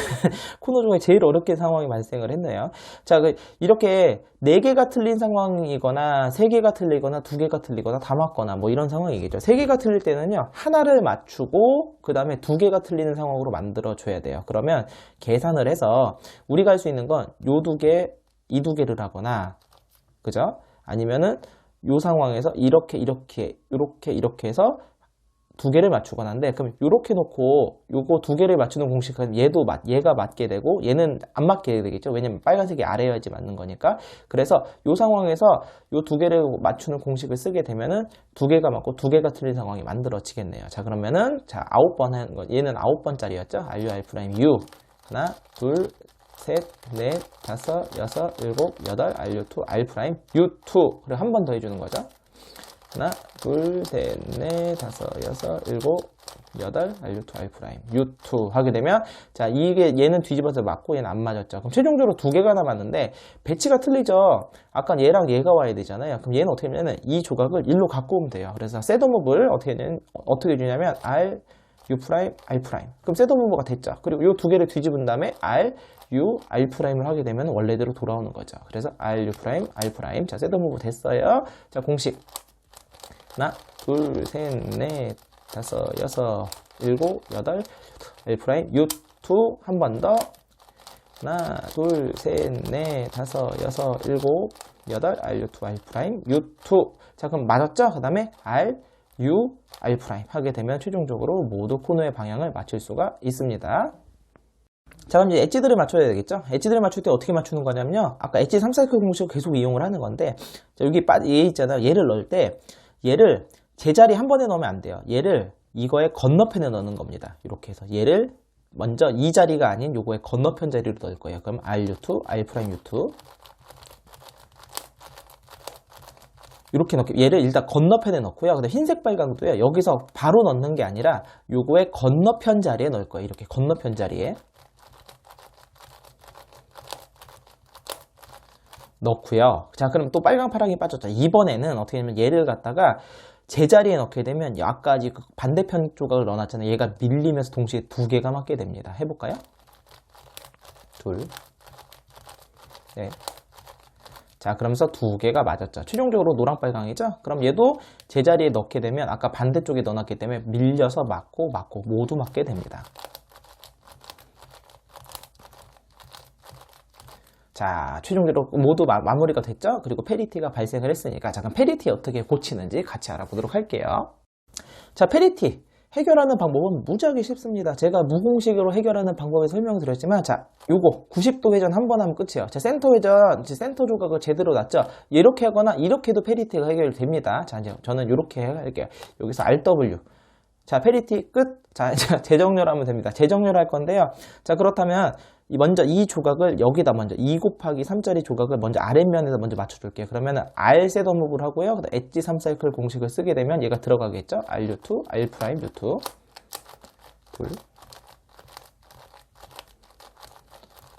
코너 조각이 제일 어렵게 상황이 발생을 했네요. 자, 이렇게 4개가 틀린 상황이거나 3개가 틀리거나 2개가 틀리거나 다 맞거나 뭐 이런 상황이겠죠. 3개가 틀릴 때는요, 하나를 맞추고 그 다음에 2개가 틀리는 상황으로 만들어 줘야 돼요. 그러면 계산을 해서 우리가 할 수 있는 건 요 2개, 이 2개를 하거나, 그죠? 아니면은 요 상황에서 이렇게 해서 2개를 맞추거나 한데, 그럼 이렇게 놓고 요거 2개를 맞추는 공식은 얘가 맞게 되고 얘는 안 맞게 되겠죠. 왜냐면 빨간색이 아래여야지 맞는 거니까. 그래서 요 상황에서 요 2개를 맞추는 공식을 쓰게 되면은 2개가 맞고 2개가 틀린 상황이 만들어지겠네요. 자, 그러면은 자, 9번 하는 거, 얘는 9번짜리였죠. RU, R', U 하나, 둘, 셋, 넷, 다섯, 여섯, 일곱, 여덟, RU2, R', U2. 그리고 한 번 더 해주는 거죠. 하나, 둘, 셋, 넷, 다섯, 여섯, 일곱, 여덟, R2, R', U2 하게 되면 자, 얘는 뒤집어서 맞고 얘는 안 맞았죠. 그럼 최종적으로 2개가 남았는데 배치가 틀리죠. 아까 얘랑 얘가 와야 되잖아요. 그럼 얘는 어떻게 하냐면 이 조각을 1로 갖고 오면 돼요. 그래서 셋업 무브를 어떻게 해주냐면 R, U', R'. 그럼 셋업 무브가 됐죠. 그리고 이 2개를 뒤집은 다음에 R, U, R'을 하게 되면 원래대로 돌아오는 거죠. 그래서 R, U', R'. 자, 셋업 무브 됐어요. 자, 공식 하나, 둘, 셋, 넷, 다섯, 여섯, 일곱, 여덟, R', U2 한 번 더. 하나, 둘, 셋, 넷, 다섯, 여섯, 일곱, 여덟, R', U2. 자, 그럼 맞았죠? 그 다음에 R, U, R' 하게 되면 최종적으로 모두 코너의 방향을 맞출 수가 있습니다. 자, 그럼 이제 엣지들을 맞춰야 되겠죠? 엣지들을 맞출 때 어떻게 맞추는 거냐면요. 아까 엣지 3사이클 공식을 계속 이용을 하는 건데, 자, 여기 얘 있잖아요. 얘를 넣을 때 얘를 제자리 한 번에 넣으면 안 돼요. 얘를 이거의 건너편에 넣는 겁니다. 이렇게 해서 얘를 먼저 이 자리가 아닌 요거의 건너편 자리로 넣을 거예요. 그럼 RU2, R', 이렇게 넣게, 얘를 일단 건너편에 넣고요. 근데 흰색 빨강도요, 여기서 바로 넣는 게 아니라 요거의 건너편 자리에 넣을 거예요. 이렇게 건너편 자리에 넣고요. 자, 그럼 또 빨강 파랑이 빠졌죠. 이번에는 어떻게 하냐면 얘를 갖다가 제자리에 넣게 되면 아까 그 반대편 조각을 넣어놨잖아요. 얘가 밀리면서 동시에 2개가 맞게 됩니다. 해볼까요? 둘, 넷. 자, 그러면서 2개가 맞았죠. 최종적으로 노랑 빨강이죠. 그럼 얘도 제자리에 넣게 되면 아까 반대쪽에 넣어놨기 때문에 밀려서 맞고 모두 맞게 됩니다. 자, 최종적으로 모두 마무리가 됐죠? 그리고 페리티가 발생을 했으니까, 자, 그럼 페리티 어떻게 고치는지 같이 알아보도록 할게요. 자, 페리티 해결하는 방법은 무지하게 쉽습니다. 제가 무공식으로 해결하는 방법을 설명드렸지만, 자, 요거 90도 회전 한 번 하면 끝이에요. 자, 센터 회전, 센터 조각을 제대로 놨죠? 이렇게 하거나 이렇게 해도 페리티가 해결됩니다. 자, 이제 저는 이렇게 할게요. 여기서 RW. 자, 페리티 끝. 자, 재정렬하면 됩니다. 재정렬할 건데요. 자, 그렇다면 먼저 이 조각을 여기다 먼저 2 곱하기 3짜리 조각을 먼저 아랫면에서 먼저 맞춰줄게요. 그러면 R 셋업 무브를 하고요. 엣지 3사이클 공식을 쓰게 되면 얘가 들어가겠죠. RU2, R', U2. 둘,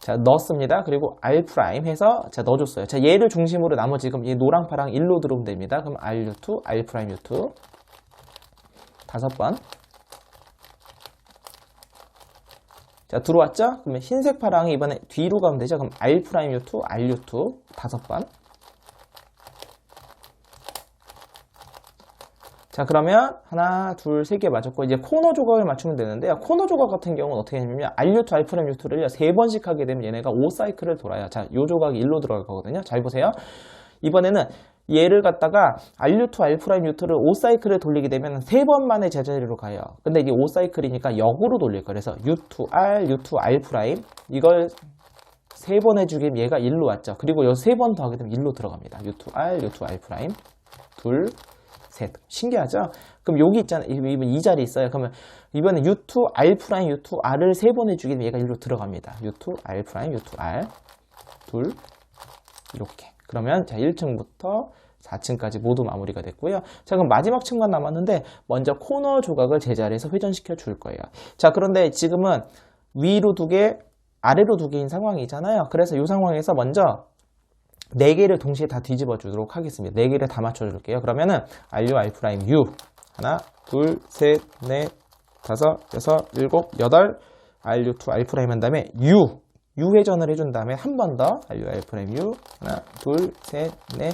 자, 넣었습니다. 그리고 R' 해서 자, 넣어줬어요. 자, 얘를 중심으로 나머지 지금 얘 노랑, 파랑 1로 들어오면 됩니다. 그럼 RU2, R'U2 5번. 자, 들어왔죠? 그러면 흰색, 파랑이 이번에 뒤로 가면 되죠? 그럼 R'U2, RU2 5번. 자, 그러면 하나, 둘, 세 개 맞췄고 이제 코너 조각을 맞추면 되는데요. 코너 조각 같은 경우는 어떻게 하냐면 RU2, R'U2를 세 번씩 하게 되면 얘네가 5사이클을 돌아요. 자, 요 조각이 1로 들어갈 거거든요. 잘 보세요. 이번에는 얘를 갖다가 RU2, R'U2를 5사이클을 돌리게 되면 세 번 만에 제자리로 가요. 근데 이게 5사이클이니까 역으로 돌릴 거예요. 그래서 U2R, U2R' 이걸 세 번 해주기면 얘가 1로 왔죠. 그리고 여기 세 번 더 하게 되면 1로 들어갑니다. U2R, U2R' 둘, 셋. 신기하죠? 그럼 여기 있잖아요. 이번 이 자리 있어요. 그러면 이번에 U2, R', U2, R을 세 번 해주기면 얘가 1로 들어갑니다. U2, R', U2, R 둘 이렇게. 그러면 자 1층부터 4층까지 모두 마무리가 됐고요. 자, 그럼 마지막 층만 남았는데 먼저 코너 조각을 제자리에서 회전시켜 줄 거예요. 자, 그런데 지금은 위로 2개, 아래로 2개인 상황이잖아요. 그래서 이 상황에서 먼저 4개를 동시에 다 뒤집어 주도록 하겠습니다. 4개를 다 맞춰 줄게요. 그러면은 RU, R', U 하나, 둘, 셋, 넷, 다섯, 여섯, 일곱, 여덟 RU2, R' 한 다음에 U 회전을 해준 다음에 한 번 더 RU, R', U 하나, 둘, 셋, 넷,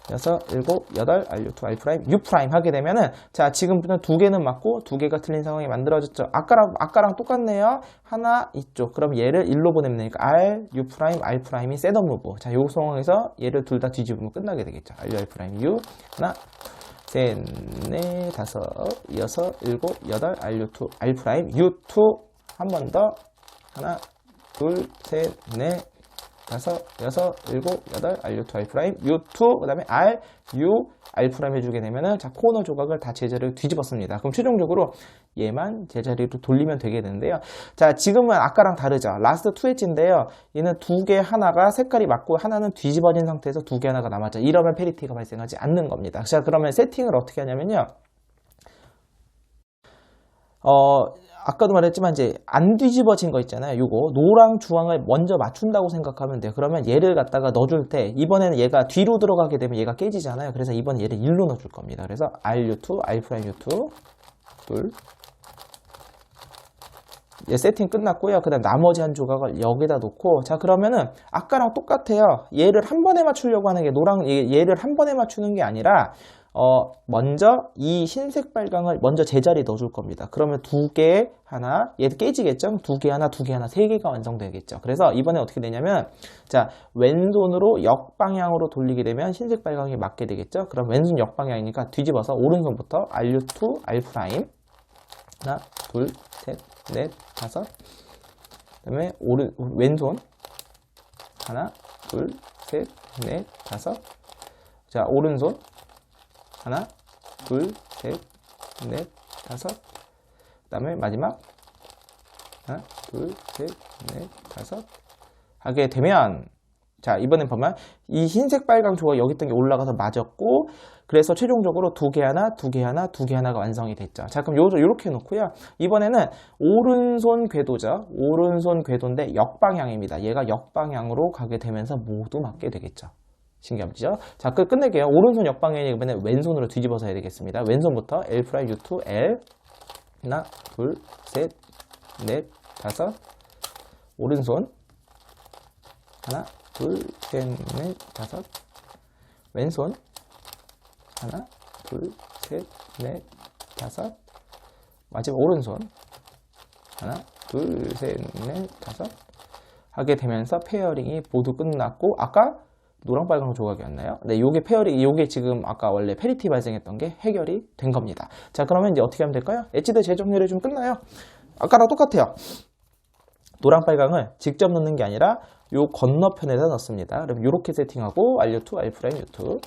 여섯, 일곱, 여덟 RU2, R', U' 하게 되면은 자, 지금부터 2개는 맞고 2개가 틀린 상황이 만들어졌죠. 아까랑 똑같네요. 하나 이쪽. 그럼 얘를 1로 보내면 되니까 R, U', R'이 셋업 무브. 자, 요 상황에서 얘를 둘 다 뒤집으면 끝나게 되겠죠. RU, R', U 하나, 셋, 넷, 다섯, 여섯, 일곱, 여덟 RU2, R', U2 한 번 더. 하나, 둘, 셋, 넷, 다섯, 여섯, 일곱, 여덟 RU2, R', U2 그 다음에 R, U, R' 해주게 되면은 자, 코너 조각을 다 제자리로 뒤집었습니다. 그럼 최종적으로 얘만 제자리로 돌리면 되게 되는데요. 자, 지금은 아까랑 다르죠. 라스트 2엣지인데요. 얘는 2개 하나가 색깔이 맞고 하나는 뒤집어진 상태에서 2개 하나가 남았죠. 이러면 페리티가 발생하지 않는 겁니다. 자, 그러면 세팅을 어떻게 하냐면요. 아까도 말했지만 이제 안 뒤집어진 거 있잖아요. 요거 노랑 주황을 먼저 맞춘다고 생각하면 돼요. 그러면 얘를 갖다가 넣어줄 때 이번에는 얘가 뒤로 들어가게 되면 얘가 깨지잖아요. 그래서 이번에 얘를 1로 넣어줄 겁니다. 그래서 RU2, R', 둘. 얘 세팅 끝났고요. 그 다음 나머지 한 조각을 여기다 놓고 자, 그러면은 아까랑 똑같아요. 얘를 한 번에 맞추려고 하는 게 얘를 한 번에 맞추는 게 아니라 먼저 이 흰색 빨강을 먼저 제자리에 넣어줄 겁니다. 그러면 2개 하나, 얘도 깨지겠죠? 2개 하나, 2개 하나, 3개가 완성되겠죠. 그래서 이번에 어떻게 되냐면, 자, 왼손으로 역방향으로 돌리게 되면 흰색 빨강이 맞게 되겠죠? 그럼 왼손 역방향이니까 뒤집어서 오른손부터 RU2, R'. 하나, 둘, 셋, 넷, 다섯. 그 다음에 왼손. 하나, 둘, 셋, 넷, 다섯. 자, 오른손. 하나, 둘, 셋, 넷, 다섯. 그 다음에 마지막. 하나, 둘, 셋, 넷, 다섯. 하게 되면, 자, 이번엔 보면 이 흰색 빨강 조각 여기 있던 게 올라가서 맞았고, 그래서 최종적으로 2개 하나, 2개 하나, 2개 하나가 완성이 됐죠. 자, 그럼 요렇게 놓고요. 이번에는 오른손 궤도죠. 오른손 궤도인데 역방향입니다. 얘가 역방향으로 가게 되면서 모두 맞게 되겠죠. 신기하죠? 자, 끝낼게요. 오른손 역방향이 이번에 왼손으로 뒤집어서 해야 되겠습니다. 왼손부터 L', U2, L. 하나, 둘, 셋, 넷, 다섯. 오른손. 하나, 둘, 셋, 넷, 다섯. 왼손. 하나, 둘, 셋, 넷, 다섯. 마지막 오른손. 하나, 둘, 셋, 넷, 다섯. 하게 되면서 페어링이 모두 끝났고, 아까 노랑 빨강 조각이었나요? 네, 요게 지금 아까 원래 페리티 발생했던 게 해결이 된 겁니다. 자, 그러면 이제 어떻게 하면 될까요? 엣지드 재정렬이 좀 끝나요. 아까랑 똑같아요. 노랑 빨강을 직접 넣는 게 아니라 요 건너편에다 넣습니다. 그럼 요렇게 세팅하고 RU2, R', U2.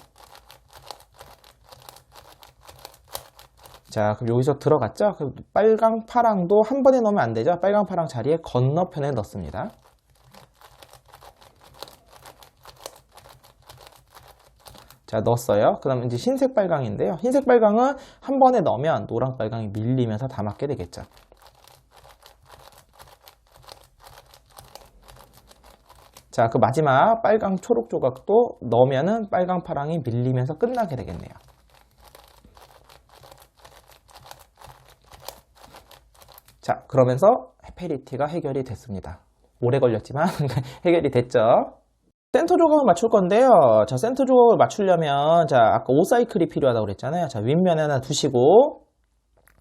자, 그럼 여기서 들어갔죠? 그럼 빨강, 파랑도 한 번에 넣으면 안 되죠? 빨강, 파랑 자리에 건너편에 넣습니다. 자, 넣었어요. 그 다음에 이제 흰색 빨강인데요. 흰색 빨강은 한 번에 넣으면 노랑 빨강이 밀리면서 다 맞게 되겠죠. 자, 그 마지막 빨강 초록 조각도 넣으면은 빨강 파랑이 밀리면서 끝나게 되겠네요. 자, 그러면서 페리티가 해결이 됐습니다. 오래 걸렸지만 해결이 됐죠. 센터 조각을 맞출 건데요. 자, 센터 조각을 맞추려면, 자, 아까 5사이클이 필요하다고 그랬잖아요. 자, 윗면에 하나 두시고,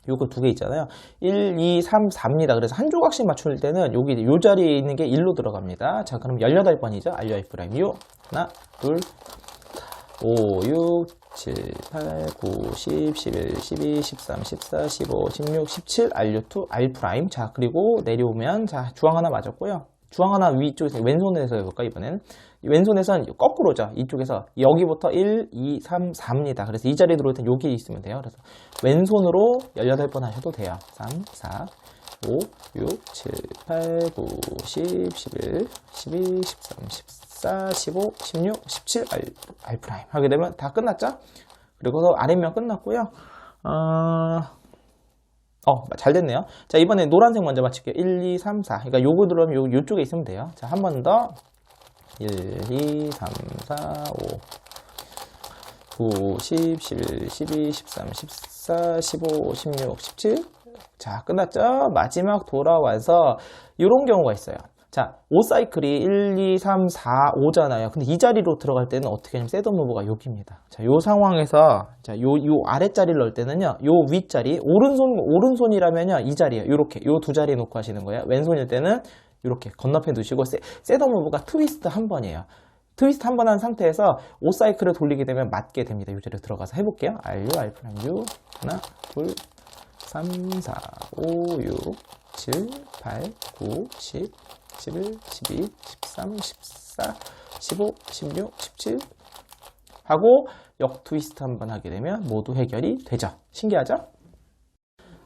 요거 두 개 있잖아요. 1, 2, 3, 4입니다. 그래서 한 조각씩 맞출 때는 여기 요 자리에 있는 게 1로 들어갑니다. 자, 그럼 18번이죠. RUF' 6. 하나, 둘, 5, 6, 7, 8, 9, 10, 11, 12, 13, 14, 15, 16, 17, RU2, R'. 자, 그리고 내려오면, 자, 주황 하나 맞았고요. 주황 하나 위쪽에서, 왼손에서 해볼까, 이번엔? 왼손에선 거꾸로죠. 이쪽에서 여기부터 1, 2, 3, 4입니다. 그래서 이 자리에 들어올 땐 여기 있으면 돼요. 그래서 왼손으로 18번 하셔도 돼요. 3, 4, 5, 6, 7, 8, 9, 10, 11, 12, 13, 14, 15, 16, 17, R' 하게 되면 다 끝났죠? 그리고 아랫면 끝났고요. 잘 됐네요. 자, 이번에 노란색 먼저 맞출게요. 1, 2, 3, 4. 그러니까 요거 들어오면 요쪽에 있으면 돼요. 자, 한 번 더. 1, 2, 3, 4, 5, 9, 10, 11, 12, 13, 14, 15, 16, 17. 자, 끝났죠? 마지막 돌아와서 이런 경우가 있어요. 자, 5사이클이 1, 2, 3, 4, 5잖아요. 근데 이 자리로 들어갈 때는 어떻게 하냐면 셋업 무브가 여기입니다. 자, 요 상황에서 자, 요 아랫자리를 넣을 때는요. 요 윗자리, 오른손이라면요. 이 자리에요. 요렇게 요 두 자리에 놓고 하시는 거예요. 왼손일 때는 이렇게 건너편 두시고 셋업 무브가 트위스트 한 번이에요. 트위스트 한 번 한 상태에서 5사이클을 돌리게 되면 맞게 됩니다. 이 자리로 들어가서 해볼게요. RU, R', 하나, 둘, 3, 4, 5, 6, 7, 8, 9, 10, 11, 12, 13, 14, 15, 16, 17 하고 역 트위스트 한 번 하게 되면 모두 해결이 되죠. 신기하죠?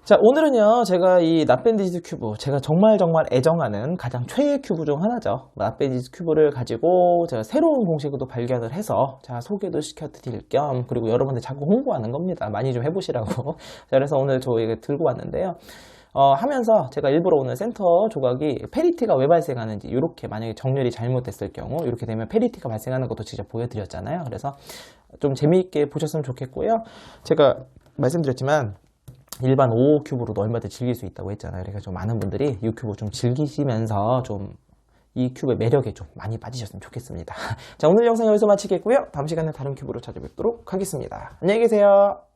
자, 오늘은요, 제가 이 낫밴디지 큐브, 제가 정말 애정하는 가장 최애 큐브 중 하나죠. 낫밴디지 큐브를 가지고 제가 새로운 공식도 발견을 해서 자, 소개도 시켜드릴 겸, 그리고 여러분들 자꾸 홍보하는 겁니다. 많이 좀 해보시라고. 자, 그래서 오늘 저 이거 들고 왔는데요. 하면서 제가 일부러 오늘 센터 조각이 페리티가 왜 발생하는지, 이렇게 만약에 정렬이 잘못됐을 경우, 이렇게 되면 페리티가 발생하는 것도 직접 보여드렸잖아요. 그래서 좀 재미있게 보셨으면 좋겠고요. 제가 말씀드렸지만, 일반 5 큐브로도 얼마든지 즐길 수 있다고 했잖아요. 그러니까 좀 많은 분들이 이 큐브 좀 즐기시면서 좀 이 큐브의 매력에 좀 많이 빠지셨으면 좋겠습니다. 자, 오늘 영상 여기서 마치겠고요. 다음 시간에 다른 큐브로 찾아뵙도록 하겠습니다. 안녕히 계세요.